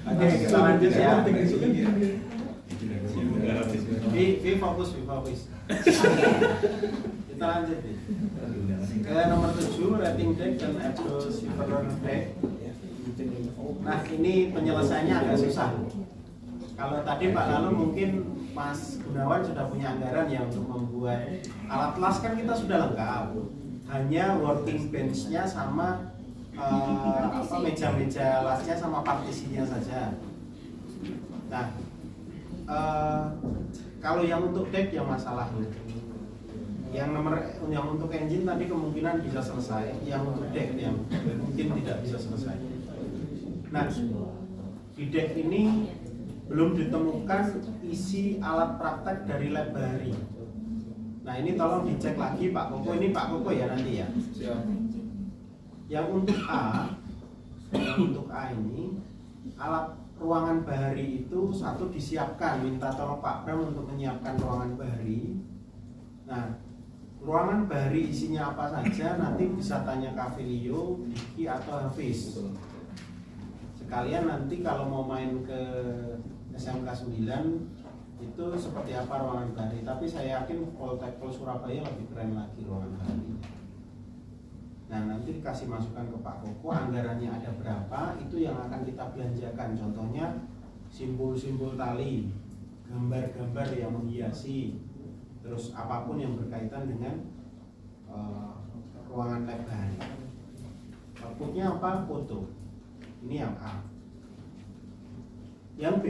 Oke, kita lanjut ya. Vi fokus. Kita lanjut nih. Ke nomor 7, rating deck dan Apple Silver deck. Nah, ini penyelesaiannya agak susah. Kalau tadi Pak Lalu mungkin Mas Gunawan sudah punya anggaran ya untuk membuat alat las kan kita sudah lengkap. Hanya working bench-nya sama meja-meja lasnya sama partisinya saja. Nah, kalau yang untuk deck yang masalah yang untuk engine tadi kemungkinan bisa selesai, yang untuk deck yang mungkin tidak bisa selesai. Nah, di deck ini belum ditemukan isi alat praktek dari lab Bahari. Nah, ini tolong dicek lagi Pak Koko, ini Pak Koko ya nanti ya. Siap. Yang untuk A ini alat ruangan Bahari itu satu disiapkan, minta tolong Pak Pram untuk menyiapkan ruangan Bahari. Nah, ruangan Bahari isinya apa saja nanti bisa tanya Kavilio, Diki atau Hafiz. Sekalian nanti kalau mau main ke SMK 9 itu seperti apa ruangan Bahari, tapi saya yakin Poltekpol Surabaya lebih keren lagi ruangan Bahari. Nah, nanti dikasih masukan ke Pak Koko, anggarannya ada berapa, itu yang akan kita belanjakan. Contohnya simbol-simbol tali, gambar-gambar yang menghiasi, terus apapun yang berkaitan dengan ruangan lab Bahari. Outputnya apa? Foto. Ini yang A. Yang B,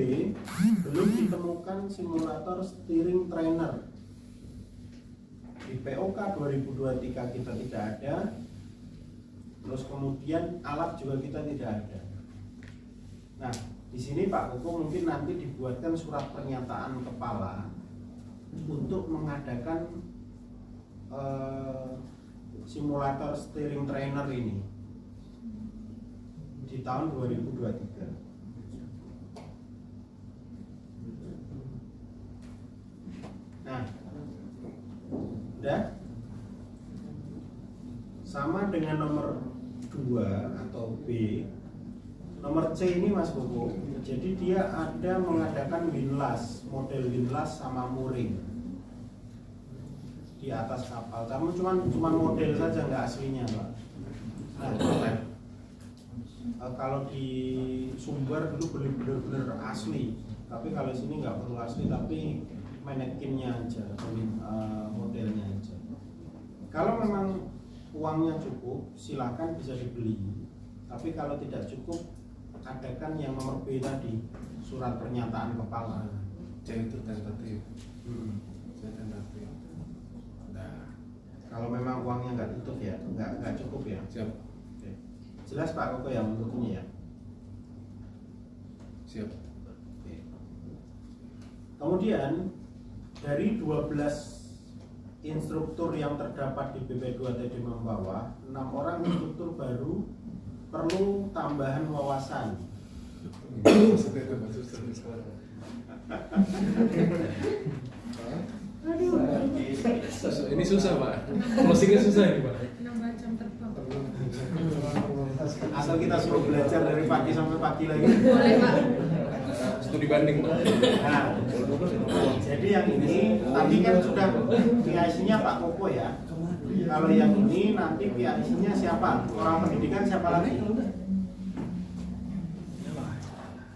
belum ditemukan simulator steering trainer. Di POK 2023 kita tidak ada. Terus kemudian alat juga kita tidak ada. Nah, di sini Pak Koko mungkin nanti dibuatkan surat pernyataan kepala untuk mengadakan simulator steering trainer ini di tahun 2023. Nah, udah sama dengan nomor 2 atau B. Nomor C ini Mas Koko, jadi dia ada mengadakan windlass, model windlass sama mooring di atas kapal. Kamu cuman model saja, nggak aslinya Pak. Nah, kalau di Sumber dulu beli bener-bener asli, tapi kalau sini nggak perlu asli, tapi manekinnya aja, modelnya aja. Kalau memang uangnya cukup, silakan bisa dibeli. Tapi kalau tidak cukup, adakan yang nomor B tadi, surat pernyataan kepala. C itu tentatif. C tentatif. Nah, kalau memang uangnya nggak tutup ya, nggak cukup ya. Siap. Oke. Jelas Pak Koko yang untuk ini ya. Siap. Oke. Kemudian dari 12 instruktur yang terdapat di BP2 TD Membawa, 6 orang instruktur baru perlu tambahan wawasan. Maksudnya itu Mas Ustaz. Ini susah Pak, closingnya susah ini Pak. 6 jam terbang. Asal kita suruh belajar dari pagi sampai pagi lagi. Boleh Pak. Studi banding Pak. Nah, jadi yang ini tadi kan sudah PIC-nya Pak Koko ya. Kalau yang ini nanti PIC-nya siapa? Orang pendidikan siapa lagi?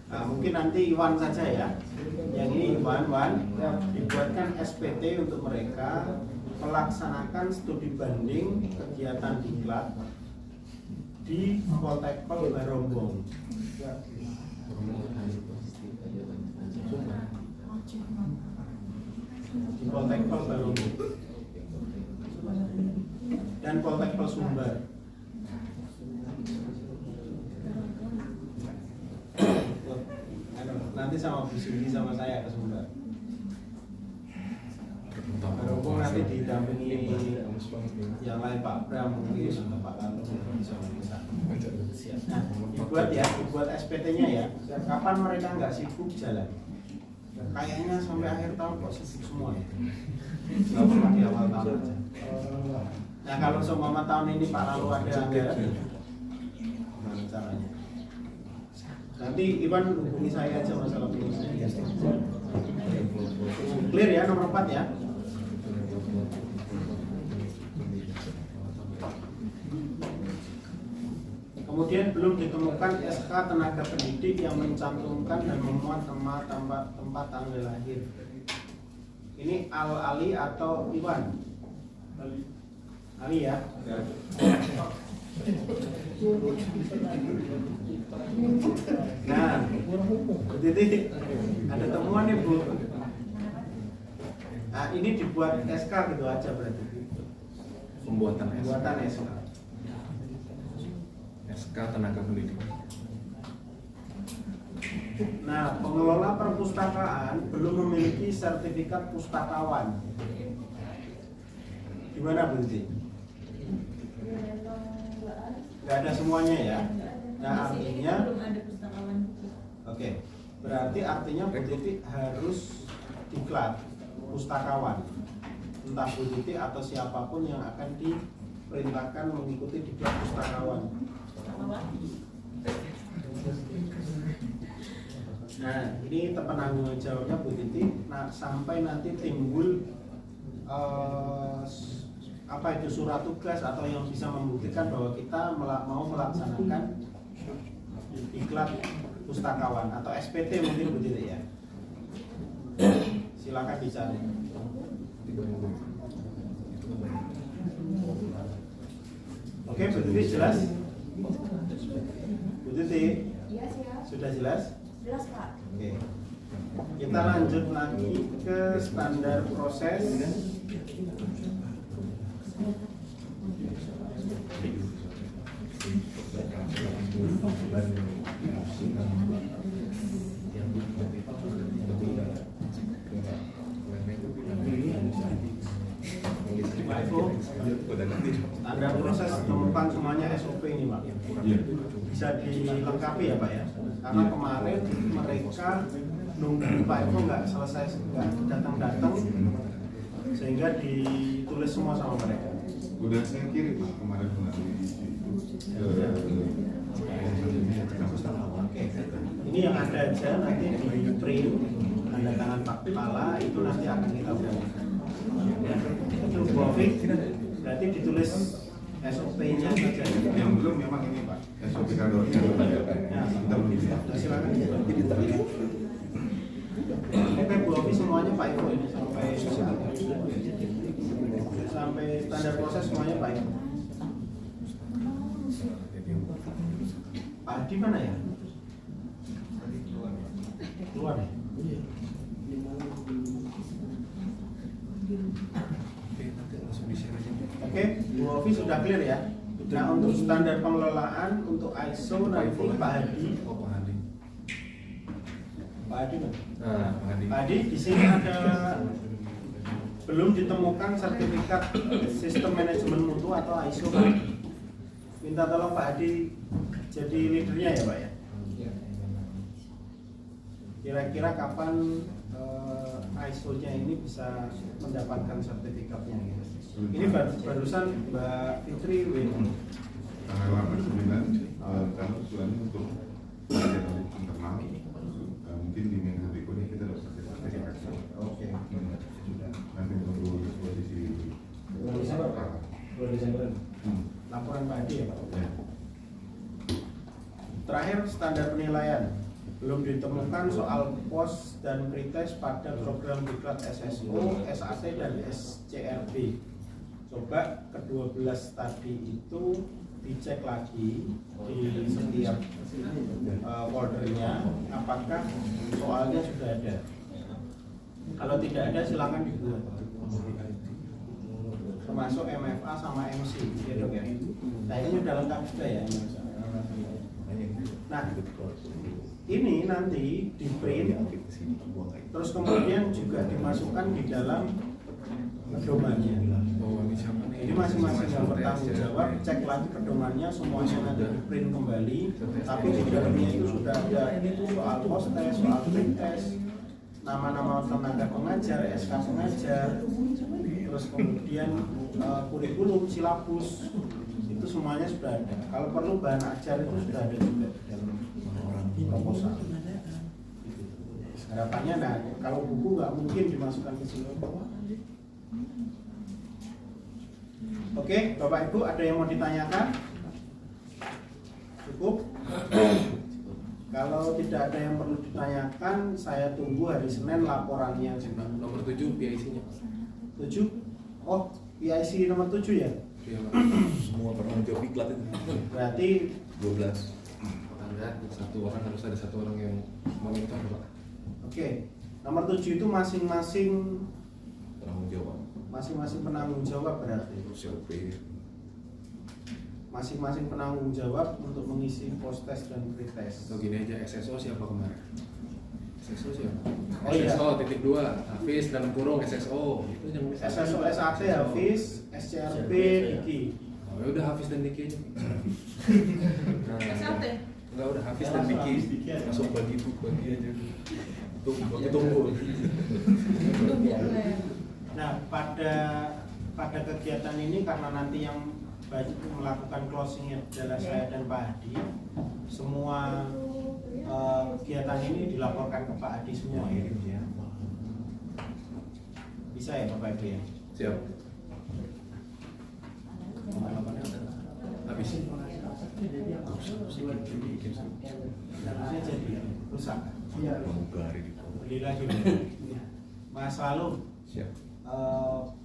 Nah, mungkin nanti Iwan saja ya. Yang ini Iwan dibuatkan SPT untuk mereka melaksanakan studi banding kegiatan diklat di Poltekpol Barombong. Di Poltekpol Barombong dan Poltekpol Sumber. Nanti sama Bu Cindy sama saya ke Sumber. Barombong nanti didampingi yang lain Pak Bram, mungkin Pak Lalu bisa. Nah, dibuat SPT-nya ya. Kapan mereka nggak sibuk jalan? Kayaknya sampai akhir tahun kok sibuk semua ya. Nggak pernah di awal tahun aja. Nah, kalau seumpama tahun ini Pak Lalu ada anggaran, gimana caranya? Nanti Iwan hubungi saya aja masalah ini. Clear ya nomor 4 ya. Kemudian kemudian belum ditemukan SK tenaga pendidik yang mencantumkan dan memuat tempat tanggal lahir. Ini Ali atau Iwan? Ali ya? Nah, Bu Titi, ada temuan nih Bu. Nah, ini dibuat SK gitu aja berarti. Pembuatan SK. SK tenaga pendidik. Nah, pengelola perpustakaan belum memiliki sertifikat pustakawan. Gimana Bu Titi? Nggak ada semuanya ya. Nah, artinya oke, berarti artinya Bu Titi harus diklat pustakawan. Entah Bu Titi atau siapapun yang akan diperintahkan mengikuti diklat pustakawan. Nah, ini penanggung jawabnya Bu Titi. Nah, sampai nanti timbul apa itu surat tugas atau yang bisa membuktikan bahwa kita mau melaksanakan diklat pustakawan atau SPT mungkin Bu Titi ya. Silakan dicari. Oke, Bu Titi jelas? Bu Titi? Iya, siap. Sudah jelas? Jelas, Pak. Oke. Kita lanjut lagi ke standar proses. Pak Ibu, standar proses temukan semuanya SOP ini Pak. Bisa dilengkapi ya Pak ya. Karena kemarin mereka nunggu Pak Ibu nggak selesai, nggak datang-datang, sehingga ditulis semua sama mereka. Udah saya kirim Pak kemarin melalui Oke. Ini yang ada aja nanti di print tanda tangan Pak Kepala itu nanti akan kita buat. Ya, itu Bofik berarti ditulis SOP-nya saja. yang belum memang ini Pak SOP kandornya Ya, kita belum bisa. silakan. Oke, Bu Ovi semuanya Pak Ibu ini sampai standar proses semuanya Pak Ibu. Pak Adi mana ya? Keluar ya? Oke, Bu Ovi sudah clear ya? Nah, untuk standar pengelolaan untuk ISO nanti Pak Hadi. Oh, Pak Hadi. Pak Hadi mana? Nah, Pak Hadi. Pak Hadi, di sini ada belum ditemukan sertifikat sistem manajemen mutu atau ISO Pak. Minta tolong Pak Hadi jadi leadernya ya Pak ya. Kira-kira kapan ISO-nya ini bisa mendapatkan sertifikatnya gitu. Ini barusan Mbak Fitri Tanggal 8/9 kalau usulannya untuk belajar dari internal mungkin di minggu berikutnya kita dapat sertifikasi. Oke. Nanti tunggu posisi Bulan Desember Pak? Bulan Desember. Laporan Pak Hadi ya Pak? Ya. Terakhir standar penilaian. Belum ditemukan soal pos dan pretest pada program diklat SSO, SAT dan SCRB. Coba ke-12 tadi itu dicek lagi di setiap foldernya apakah soalnya sudah ada. Kalau tidak ada silakan dibuat. Termasuk MFA sama MC ya dok ya. Nah ini udah lengkap sudah ya. Nah ini nanti di print terus kemudian juga dimasukkan di dalam pedomannya. Jadi masing-masing yang bertanggung jawab cek lagi pedomannya semuanya nanti di print kembali. Tapi di dalamnya itu sudah ada soal post test, soal print test, nama-nama tenaga pengajar, SK pengajar, terus kemudian kurikulum, silabus itu semuanya sudah ada. Kalau perlu bahan ajar itu sudah ada juga di dalam proposal. Harapannya, nah kalau buku nggak mungkin dimasukkan ke sini. Oke, Bapak Ibu ada yang mau ditanyakan? Cukup? Kalau tidak ada yang perlu ditanyakan, saya tunggu hari Senin laporannya. Nomor 7 PIC-nya. 7? Oh, PIC nomor 7 ya? Iya, Pak. Semua penanggung jawab diklat itu. Berarti 12. Enggak, satu orang harus ada satu orang yang monitor, Pak. oke. Nomor 7 itu masing-masing Penanggung jawab. penanggung jawab berarti. Sopir. Masing-masing penanggung jawab untuk mengisi post test dan pre test. Atau gini aja, SSO siapa kemarin? SSO siapa? Oh, iya. SSO titik 2, Hafiz dalam kurung SSO. Itu yang SSO SAT Hafiz, SCRB Diki. Oh, ya udah Hafiz dan Diki aja. Nah, SAT? enggak, udah Hafiz dan Diki. Langsung bagi aja. Tunggu. Nah, pada kegiatan ini karena nanti yang melakukan closing adalah saya dan Pak Hadi, semua kegiatan ini dilaporkan ke Pak Hadi semua ya. Bisa ya Bapak Ibu ya? Siap. Habis. Harusnya jadi rusak. Membuka hari itu. Beli lagi. Mas Lalu, Siap.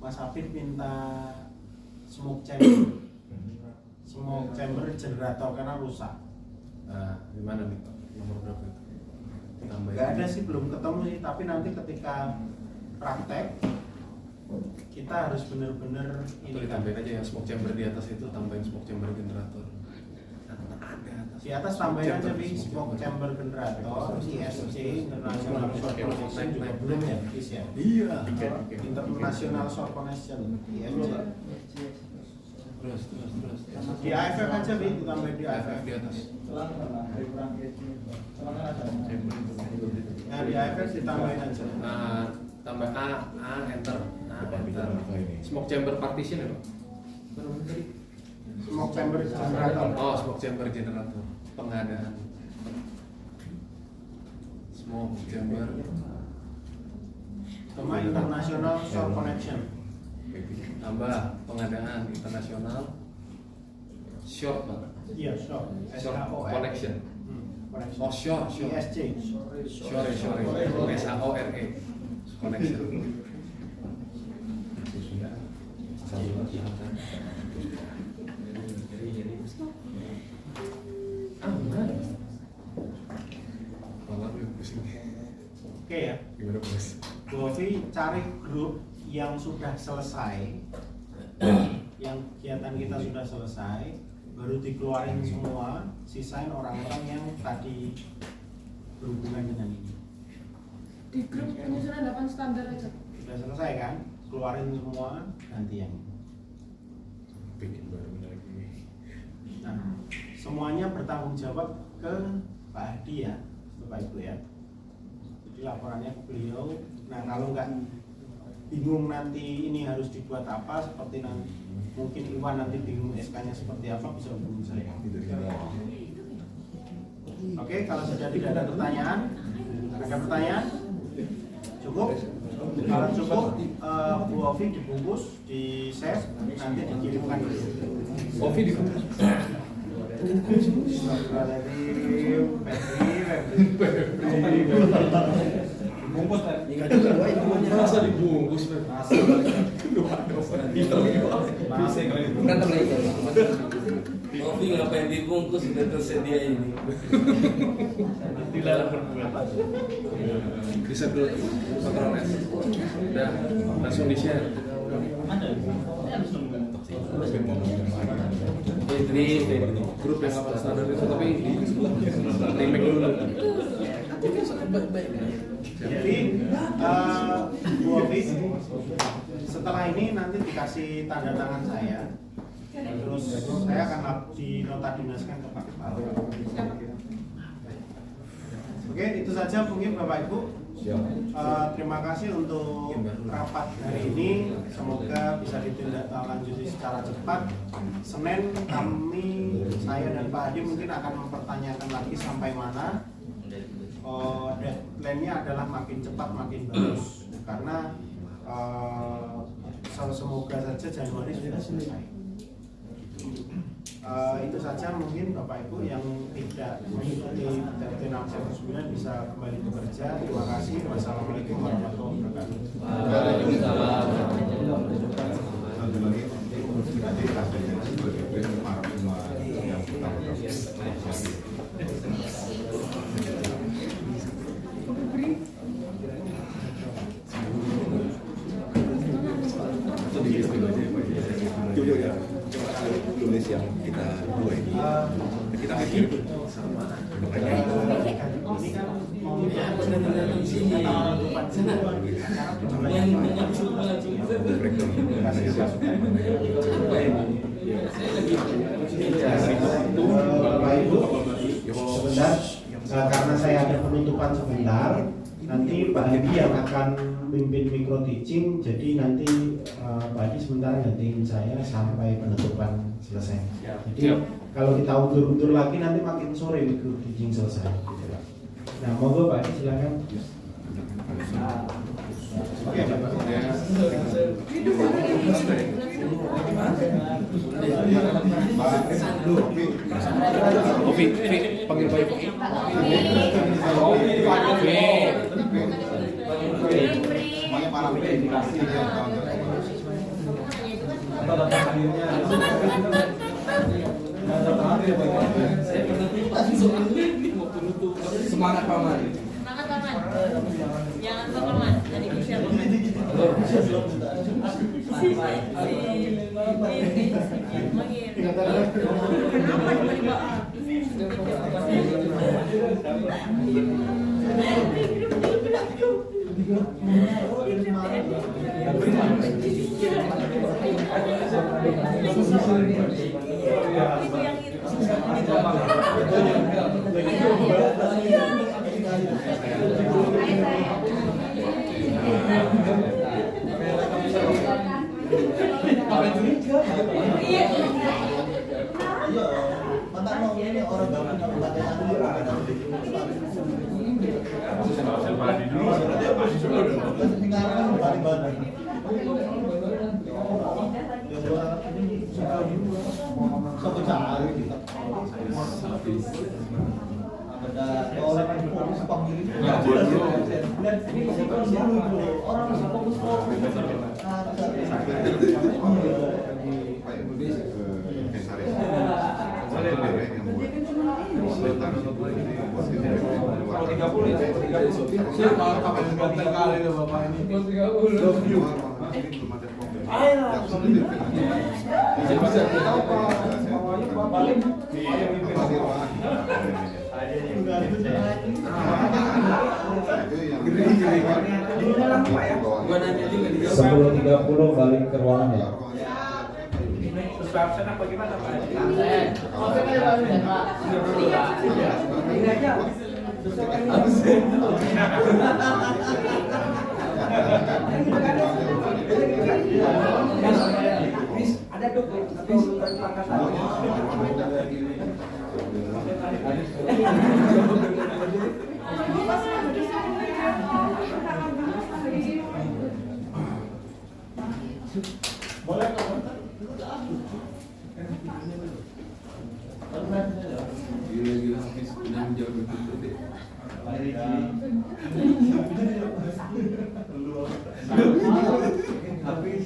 Mas Hafid minta smoke chamber generator karena rusak. Nah, di mana nih, Pak? Nomor berapa itu? Tambahin. Gak ada sih, belum ketemu sih, tapi nanti ketika praktek kita harus benar-benar Atau ditambahin aja yang smoke chamber di atas itu, tambahin smoke chamber generator. di atas tambahin aja di smoke chamber generator, ISC International Short Connection juga belum ya, bis ya. Iya. International Short Connection, ISC. Terus. Di AFF aja bi, ditambahin di AFF AFF. di atas. Nah di AFF ditambahin aja. Nah, tambah A enter. Smoke chamber partition ya, Pak? Smoke chamber generator. Oh, smoke chamber generator. Pengadaan. Smoke chamber. Sama International Short Connection. Tambah pengadaan internasional. Short, Pak. Iya, short. Short connection. Connection. Oh, short. ISC. Shore. SAORE. Connection. Oke ya. Gimana, Bos? Bovi cari grup yang sudah selesai, yang kegiatan kita sudah selesai, baru dikeluarin semua, sisain orang-orang yang tadi berhubungan dengan ini. Di grup penyusunan 8 standar aja. Sudah selesai kan? Keluarin semua, ganti yang ini. Bikin baru lagi. Nah, semuanya bertanggung jawab ke Pak Hadi ya, Bapak Ibu ya. Jadi laporannya ke beliau. Nah, kalau nggak bingung nanti ini harus dibuat apa, seperti nanti mungkin Iwan nanti bingung SK-nya seperti apa, bisa hubungi saya. Oke, kalau sudah tidak ada pertanyaan, ada pertanyaan? Cukup? Kalau cukup, Bu Ovi dibungkus, di save, nanti dikirimkan. Ovi di mana? Bungkus kan? Masa dibungkus, Pak? Bisa kali. Berantem lagi. Kopi ngapain dibungkus sudah tersedia ini. Dilarang berbuat. Bisa dulu kontrol S. Udah langsung di share. Ada. Fitri, Grup yang apa standar itu tapi di remake dulu. Jadi, Bu Ovi, setelah ini nanti dikasih tanda tangan saya, terus saya akan di nota dinaskan ke Pak Kepala. Oke, itu saja mungkin Bapak Ibu. Terima kasih untuk rapat hari ini. Semoga bisa ditindaklanjuti secara cepat. Senin saya dan Pak Hadi mungkin akan mempertanyakan lagi sampai mana. Deadline-nya adalah makin cepat makin bagus karena semoga saja Januari sudah selesai. Itu saja mungkin Bapak Ibu yang tidak mengikuti TRT 619 bisa kembali bekerja. Terima kasih. Wassalamualaikum warahmatullahi wabarakatuh. Satu lagi, nanti hasilnya sebagai para semua yang pertama tulis yang kita buat ini kita mikir makanya Ini kan Bapak Ibu, sebentar, karena saya ada penutupan sebentar, nanti Pak Hadi yang akan memimpin micro teaching, jadi nanti Pak Hadi sebentar gantiin saya sampai penutupan selesai. Jadi kalau kita undur-undur lagi nanti makin sore micro teaching selesai. Nah, monggo Pak Hadi silakan. Oke, Bapak. Ovi, panggil Pak Ibu. semuanya para indikasi yang Semangat paman. Semangat paman. Jangan lupa paman. Tadi siapa? Kenapa tiba-tiba? Sebelum 30 balik ke ruangan ya. Gila-gila habis udah menjawab begitu deh. Habis.